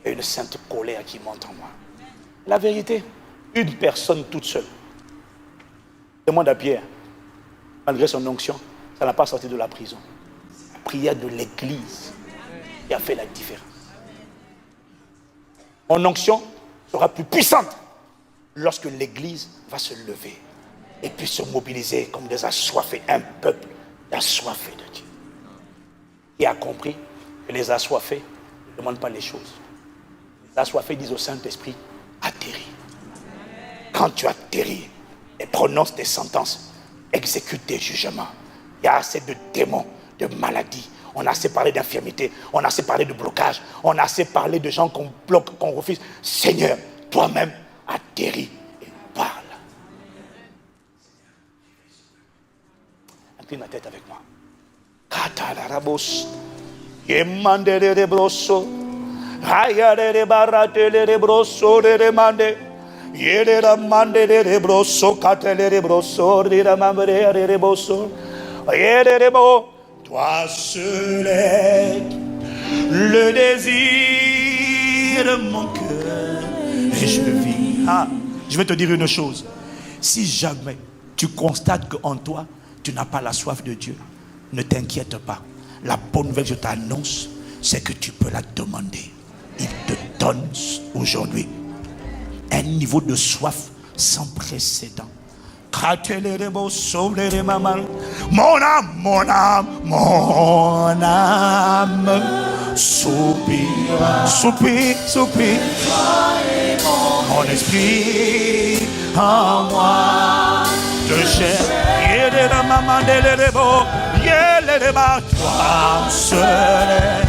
Il y a une sainte colère qui monte en moi. La vérité, une personne toute seule. Demande à Pierre, malgré son onction, ça n'a pas sorti de la prison. La prière de l'Église qui a fait la différence. Mon onction sera plus puissante lorsque l'Église va se lever et puis se mobiliser comme des assoiffés, un peuple assoiffé de Dieu. Et a compris que les assoiffés ne demandent pas les choses. Les assoiffés disent au Saint-Esprit, atterris. Quand tu atterris et prononces des sentences, exécute des jugements. Il y a assez de démons, de maladies. On a assez parlé d'infirmité, on a assez parlé de blocage, on a assez parlé de gens qu'on bloque, qu'on refuse. Seigneur, toi-même, atterris et parle. Incline la tête avec moi. Katarabos, Yemandere de brosso, Hayare de baratele de brosso de mande, Yere mande de brosso, Katele de brosso, de mamre de brosso, Yere de bo. Toi seul est le désir de mon cœur. Et je vis. Je vais te dire une chose. Si jamais tu constates qu'en toi, tu n'as pas la soif de Dieu, ne t'inquiète pas. La bonne nouvelle que je t'annonce, c'est que tu peux la demander. Il te donne aujourd'hui un niveau de soif sans précédent. Mon âme, mon âme, mon âme soupire, soupire, soupire. Mon esprit en moi te cherche. Toi seul est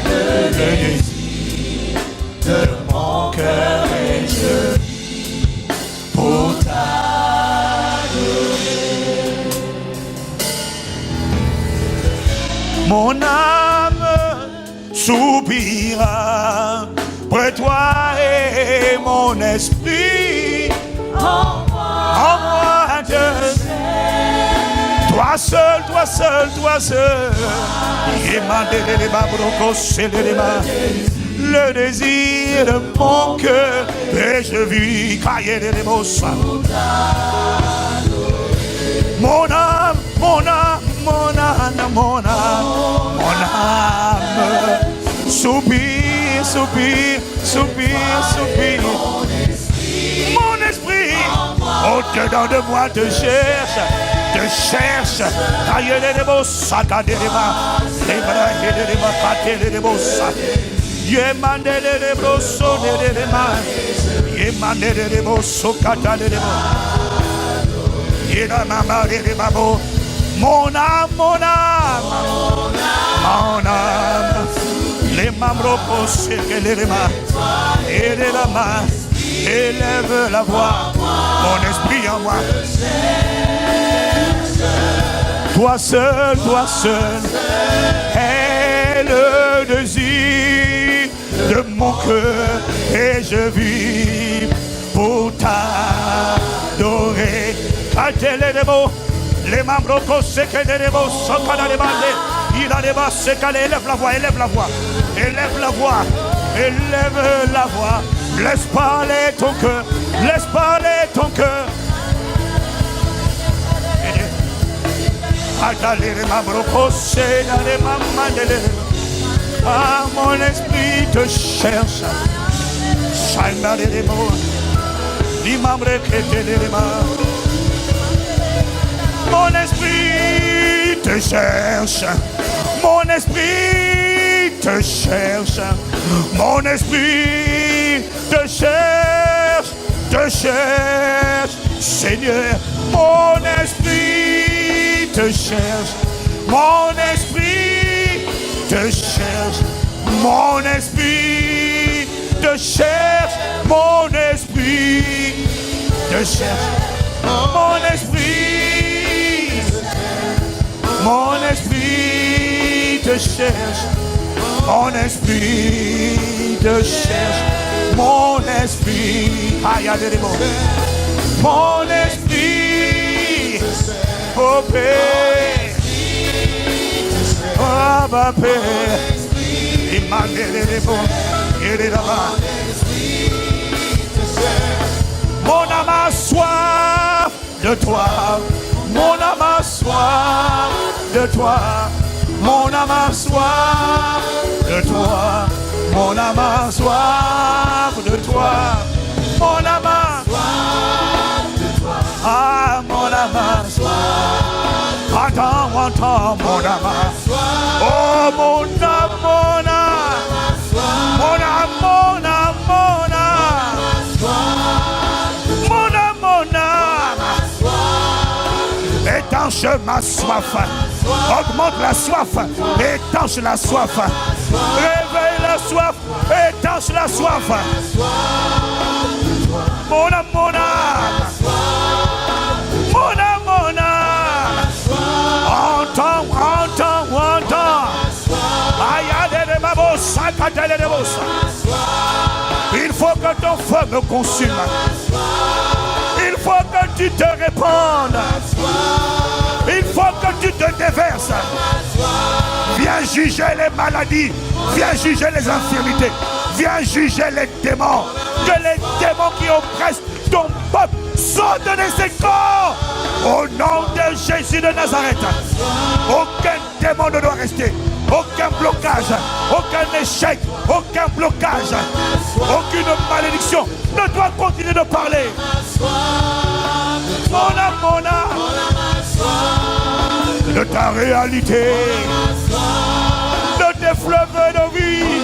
le désir de mon cœur et je vis pour t'adorer. Mon âme soupira près toi et mon esprit en moi te toi seul, toi seul, toi seul. Le désir de mon cœur et je vis mon âme, mon âme, mon âme, mon âme, mon âme soupire, soupire, soupire, soupire. Mon esprit, au-dedans de moi te cherche. Te cherche. Mon âme, mon âme, mon âme, les membres posés que les mains et la main élève la voix, mon esprit en moi. Toi seul est le désir de mon cœur et je vis pour t'adorer. Les membres que des mots sont pas dans les bandes. Il a des basses calées. Élève la voix, élève la voix, élève la voix, élève la voix. Laisse parler ton cœur, laisse parler ton cœur. Ah, mon esprit te cherche. Mon esprit te cherche. Mon esprit te cherche. Mon esprit te cherche. Te cherche, Seigneur. Mon esprit te cherche. Mon esprit te cherche. Mon esprit te cherche. Mon esprit te cherche. Mon esprit. Mon esprit te cherche. Mon esprit te cherche. Mon esprit. Aïe, aïe, aïe, mon esprit. Oh, Père. Oh, ma Père. Il m'a donné les mots. Il est là-bas. Mon âme a soif de toi. Mon âme a soif de toi. Mon âme a soif de toi. Mon âme a soif de toi. Mon âme a soif de toi. Ah, mon âme a soif. Attends, attends, mon âme a soif. Oh, mon âme, mon âme. Mon âme, mon âme, mon âme. Mon âme, mon âme. Étanche ma soif. Augmente la soif. Étanche la soif. Réveille la soif. Étanche la soif. Mon âme, mon âme. Mon âme, mon âme. Entends, entends, entends. Il faut que ton feu me consume. Il faut que tu te répandes. Il faut que tu te déverses. Viens juger les maladies. Viens juger les infirmités. Viens juger les démons. Que les démons qui oppressent ton peuple sortent de ses corps. Au nom de Jésus de Nazareth. Aucun démon ne doit rester. Aucun blocage. Aucun échec. Aucun blocage. Aucune malédiction ne doit continuer de parler. Mon âme, mon âme. De ta réalité. De tes fleuves de vie.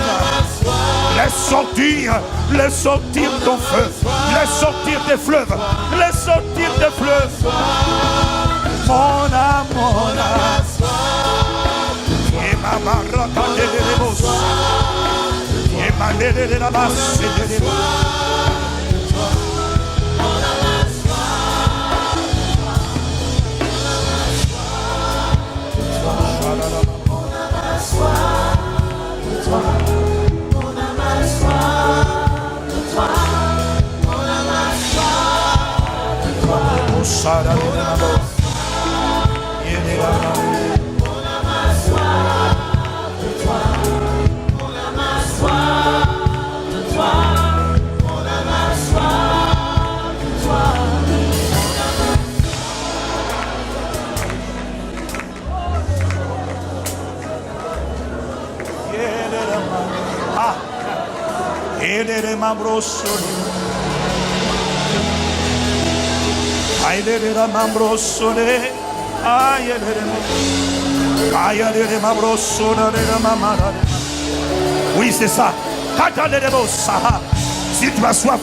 Laisse sortir ton feu. Laisse sortir tes fleuves. Laisse sortir tes fleuves. Mon âme, mon âme. Et ma marotte de l'ébos. Et ma nez de la basse de l'ébos. Oui, c'est ça. Si tu as soif,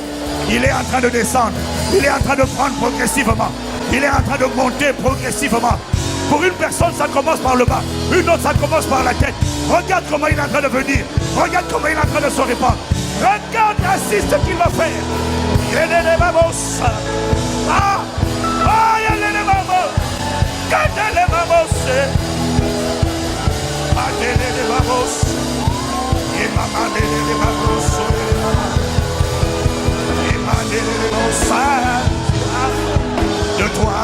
il est en train de descendre. Il est en train de prendre progressivement. Il est en train de monter progressivement. Pour une personne, ça commence par le bas. Une autre, ça commence par la tête. Regarde comment il est en train de venir. Regarde comment il est en train de se répandre. Regarde, assiste ce qu'il va faire. Il y a des babos. Ah, il y a des babos. Katele babose. Adele de babos. Imamandele de babos. Imamandele de babos. De toi,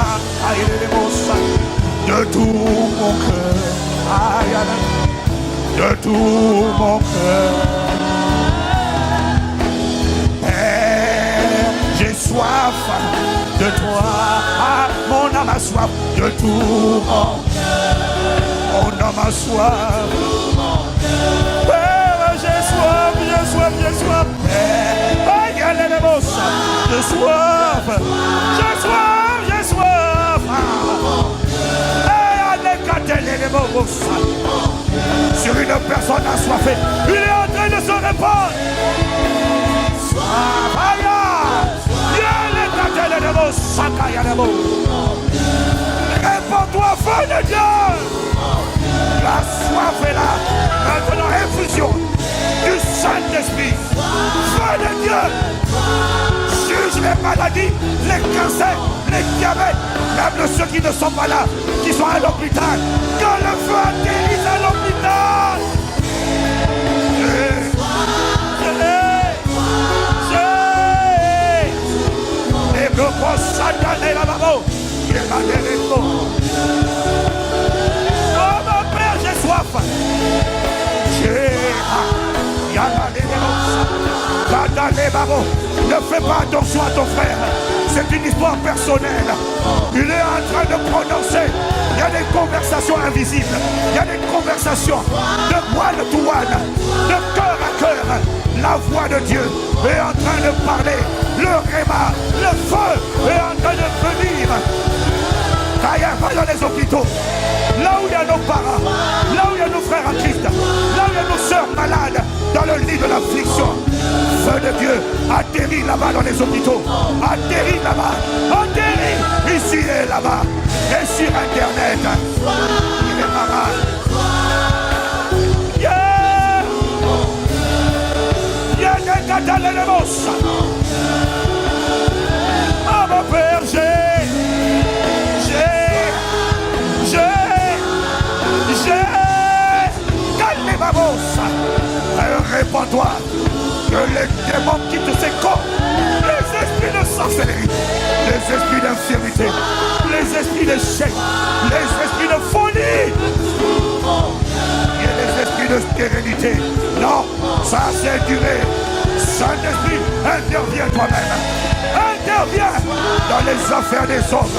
aïe de babos. De tout mon cœur. Aïe, de tout mon cœur. Père, j'ai soif de toi. Ah, mon âme a soif de tout mon cœur. Mon âme a soif. Père, j'ai soif, j'ai soif, j'ai soif. Père, aïe, les mots, j'ai soif. J'ai soif, j'ai soif. Sur une personne assoiffée, il est en train de se répandre. Réponds-toi, feu de Dieu. La soif est là. Maintenant, infusion du Saint-Esprit. Feu de Dieu. Juge les maladies, les cancers, les diabètes, même ceux qui ne sont pas là, qui sont à l'hôpital. Que le feu atterrisse à l'hôpital. Et le bon Satan la babo. Oh mon Père, j'ai soif. Ne fais pas attention à ton frère. C'est une histoire personnelle. Il est en train de prononcer. Il y a des conversations invisibles. Il y a des conversations de one to one, de cœur à cœur. La voix de Dieu est en train de parler. Le réma, le feu est en train de venir. Va dans les hôpitaux, là où il y a nos parents, là où il y a nos frères en Christ, là où il y a nos sœurs malades, dans le lit de l'affliction. Feu de Dieu, atterrit là-bas dans les hôpitaux, atterrit là-bas, atterrit ici et là-bas, et sur Internet. Il est malade. Yeah! Ah mon Père, réponds-toi que les démons quittent ces corps, les esprits de sorcellerie, les esprits d'infirmité, les esprits d'échec, les esprits de folie et les esprits de stérilité. Non, ça c'est duré. Saint-Esprit, interviens toi-même. Interviens dans les affaires des hommes.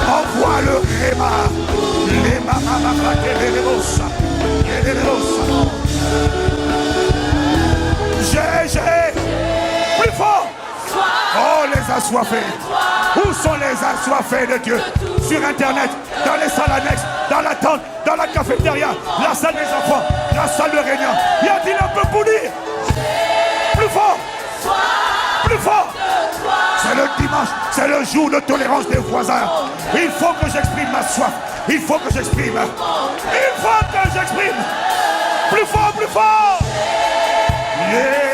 Envoie le réma. Les mamamama, les rosas. J'ai plus fort. Oh, les assoiffés. Où sont les assoiffés de Dieu? Sur Internet, dans les salles annexes, dans la tente, dans la cafétéria, la salle des enfants, la salle de réunion. Y a-t-il un peu pour dire? Plus fort. Plus fort. C'est le dimanche, c'est le jour de tolérance des voisins. Il faut que j'exprime ma soif. Il faut que j'exprime. Il faut que j'exprime. Plus fort, plus fort. Yeah.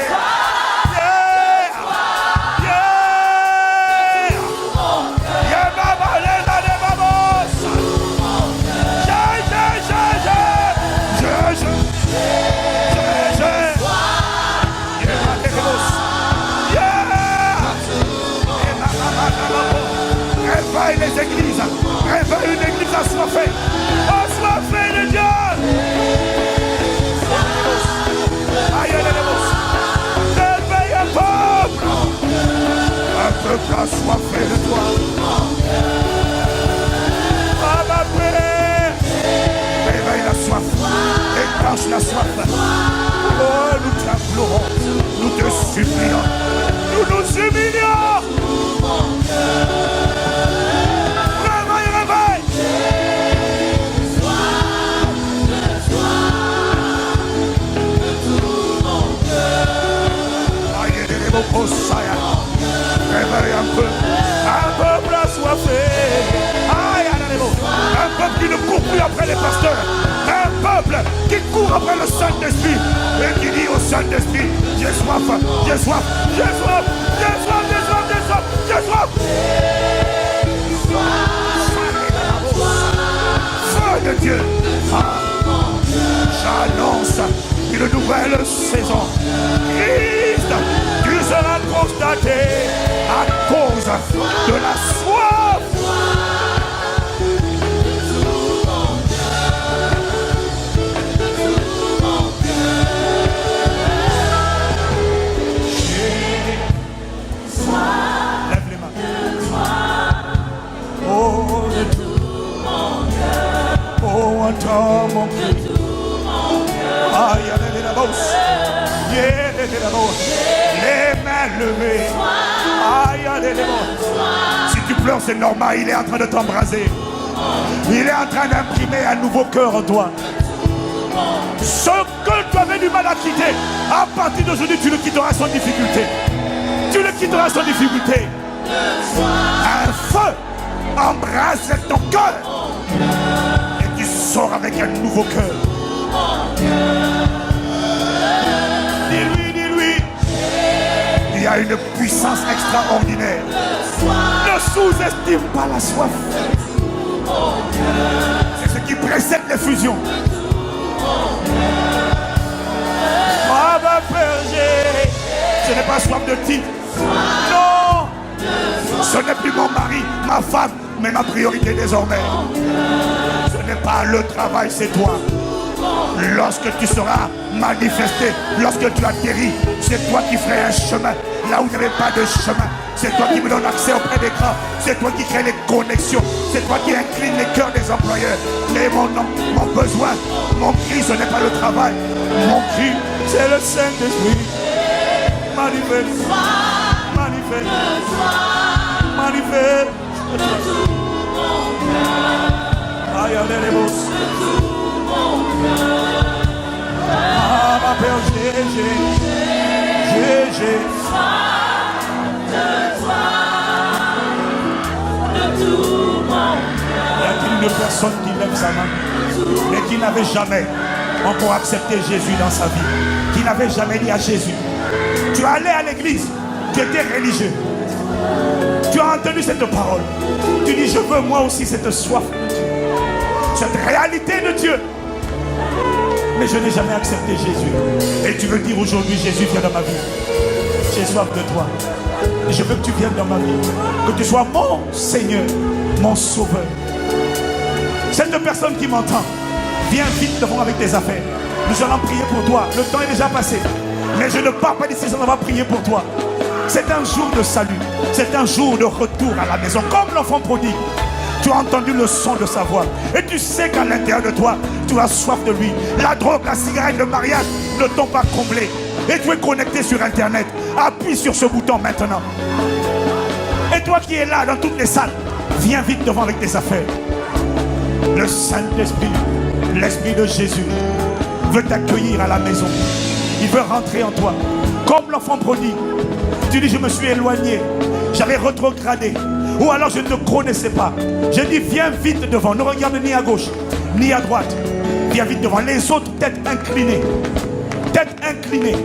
Réveille les églises, réveille une église assoiffée, assoiffée de Dieu. Réveille un peuple assoiffé de toi. Ah ma prière, réveille la soif, étanche la soif. Oh, nous t'implorons, nous te supplions, nous nous humilions. Réveille un peuple assoiffé. Un peuple qui ne court plus après les pasteurs. Un peuple qui court après le Saint-Esprit et qui dit au Saint-Esprit: j'ai soif, j'ai soif, j'ai soif, j'ai soif, j'ai soif, j'ai soif, j'ai soif. nouvelle saison. Christ, tu seras constaté à cause de la soif. Lève les mains. Oh, de tout mon cœur. Oh, entends mon cri. Aïe, aïe, la bosse. Les mains levées. Aïe, aïe, les mains. Si tu pleures, c'est normal. Il est en train de t'embraser. Il est en train d'imprimer un nouveau cœur en toi. Ce que tu avais du mal à quitter, à partir d'aujourd'hui, tu le quitteras sans difficulté. Tu le quitteras sans difficulté. Un feu embrasse ton cœur. Et tu sors avec un nouveau cœur. Dis-lui. Il y a une puissance extraordinaire. Ne sous-estime pas la soif. C'est ce qui précède les fusions. Ah ma berger, je n'ai pas soif de titre. Non, ce n'est plus mon mari, ma femme, mais ma priorité désormais. Ce n'est pas le travail, c'est toi. Lorsque tu seras manifesté, lorsque tu atterris, c'est toi qui ferais un chemin là où il n'y avait pas de chemin. C'est toi qui me donne accès auprès des grands. C'est toi qui crée les connexions. C'est toi qui incline les cœurs des employeurs. Mais mon besoin, mon cri, ce n'est pas le travail. Mon cri, c'est le Saint-Esprit. Manifeste, manifeste, manifeste. Aïe, allez les bosses. Ah, ma père, j'ai. Y a-t-il une personne qui lève sa main, mais qui n'avait jamais encore accepté Jésus dans sa vie, qui n'avait jamais dit à Jésus, tu allais à l'église, tu étais religieux, tu as entendu cette parole, tu dis je veux moi aussi cette soif de Dieu, cette réalité de Dieu, mais je n'ai jamais accepté Jésus. Et tu veux dire aujourd'hui, Jésus vient dans ma vie, j'ai soif de toi, et je veux que tu viennes dans ma vie, que tu sois mon Seigneur, mon Sauveur. Cette personne qui m'entend, viens vite devant avec tes affaires. Nous allons prier pour toi. Le temps est déjà passé. Mais je ne pars pas d'ici sans avoir prié pour toi. C'est un jour de salut. C'est un jour de retour à la maison. Comme l'enfant prodigue. Tu as entendu le son de sa voix. Et tu sais qu'à l'intérieur de toi, tu as soif de lui. La drogue, la cigarette, le mariage ne t'ont pas comblé. Et tu es connecté sur Internet. Appuie sur ce bouton maintenant. Et toi qui es là dans toutes les salles, viens vite devant avec tes affaires. Le Saint-Esprit, l'Esprit de Jésus, veut t'accueillir à la maison. Il veut rentrer en toi. Comme l'enfant prodigue. Tu dis, je me suis éloigné. J'avais rétrogradé. Ou alors je ne te connaissais pas. Je dis, viens vite devant. Ne regarde ni à gauche, ni à droite. Viens vite devant. Les autres, tête inclinée. Tête inclinée.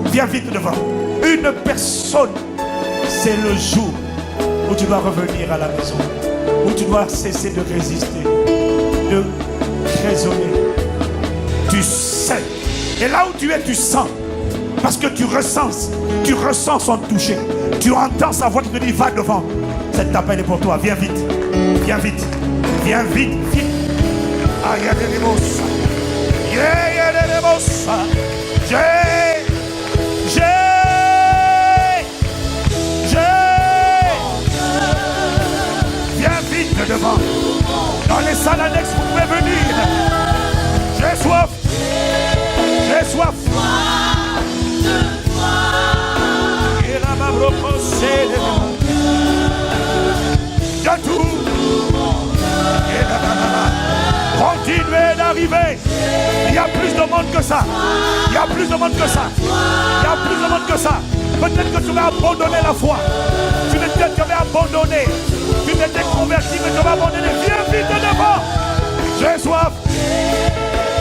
Viens vite devant. Une personne, c'est le jour où tu dois revenir à la maison. Où tu dois cesser de résister. De raisonner. Tu sais. Et là où tu es, tu sens. Parce que tu ressens son toucher. Tu entends sa voix qui te dit, va devant. Cet appel est pour toi, viens vite. Viens vite. Viens vite, vite. Aïe, aïe, aïe, viens vite devant. Dans les salles annexes, vous pouvez venir. J'ai soif. J'ai soif. Et la maman procède. De tout. Et la maman. Continuez d'arriver. Il y a plus de monde que ça. Il y a plus de monde que ça. Il y a plus de monde que ça. Peut-être que tu vas abandonner la foi. Tu vas abandonner. Tu t'étais converti, mais tu vas abandonner. Viens vite devant. J'ai soif.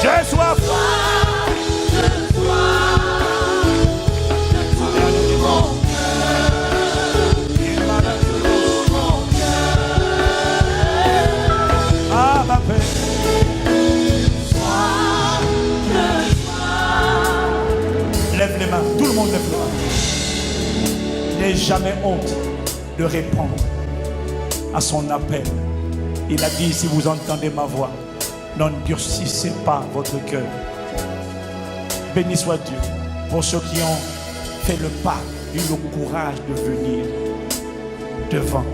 J'ai soif. Ah, ma paix. monde lève les mains. N'aie jamais honte de répondre à son appel. Il a dit, si vous entendez ma voix, n'endurcissez pas votre cœur. Béni soit Dieu pour ceux qui ont fait le pas, eu le courage de venir devant.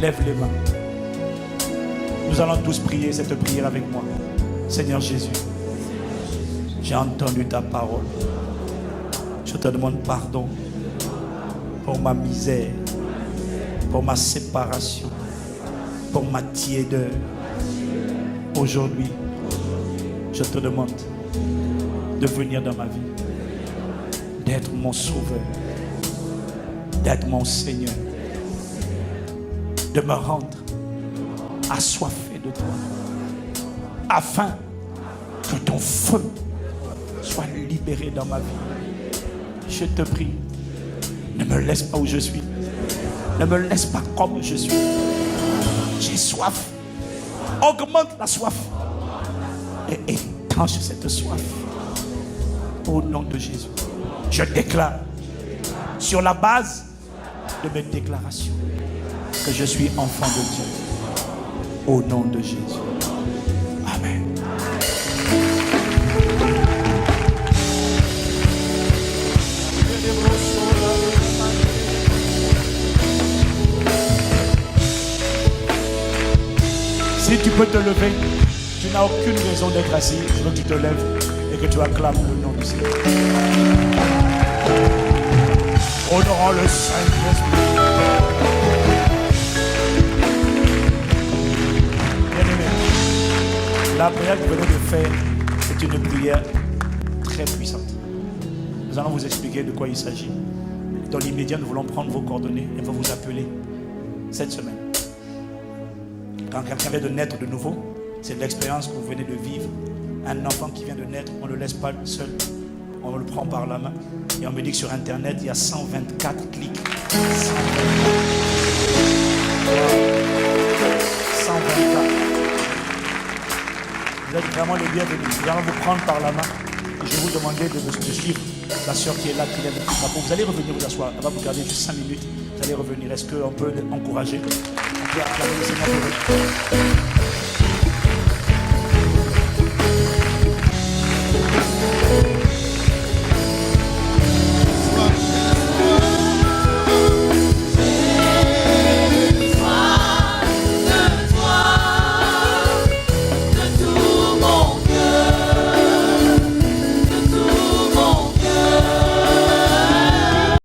Lève les mains. Nous allons tous prier cette prière avec moi. Seigneur Jésus, j'ai entendu ta parole. Je te demande pardon pour ma misère, pour ma séparation, pour ma tiédeur. Aujourd'hui, je te demande de venir dans ma vie, d'être mon sauveur, d'être mon Seigneur, de me rendre assoiffé de toi, afin que ton feu soit libéré dans ma vie. Je te prie, ne me laisse pas où je suis, ne me laisse pas comme je suis. J'ai soif, augmente la soif et étanche cette soif. Au nom de Jésus, je déclare sur la base de mes déclarations que je suis enfant de Dieu. Au nom de Jésus. Amen. Si tu peux te lever, tu n'as aucune raison d'être assis. Je veux que tu te lèves et que tu acclames le nom du Seigneur. Honorons le Saint-Esprit. La prière que vous venez de faire, c'est une prière très puissante. Nous allons vous expliquer de quoi il s'agit. Dans l'immédiat, nous voulons prendre vos coordonnées et vous appeler cette semaine. Quand quelqu'un vient de naître de nouveau, c'est l'expérience que vous venez de vivre. Un enfant qui vient de naître, on ne le laisse pas seul. On le prend par la main. Et on me dit que sur Internet, il y a 124 clics. 124. Vous êtes vraiment les bienvenus. Nous allons vous prendre par la main. Et je vais vous demander de suivre la soeur qui est là, qui lève le drapeau. Vous allez revenir vous asseoir. Elle va vous garder juste 5 minutes. Vous allez revenir. Est-ce qu'on peut l'encourager? On peut acclamer le Seigneur pour eux.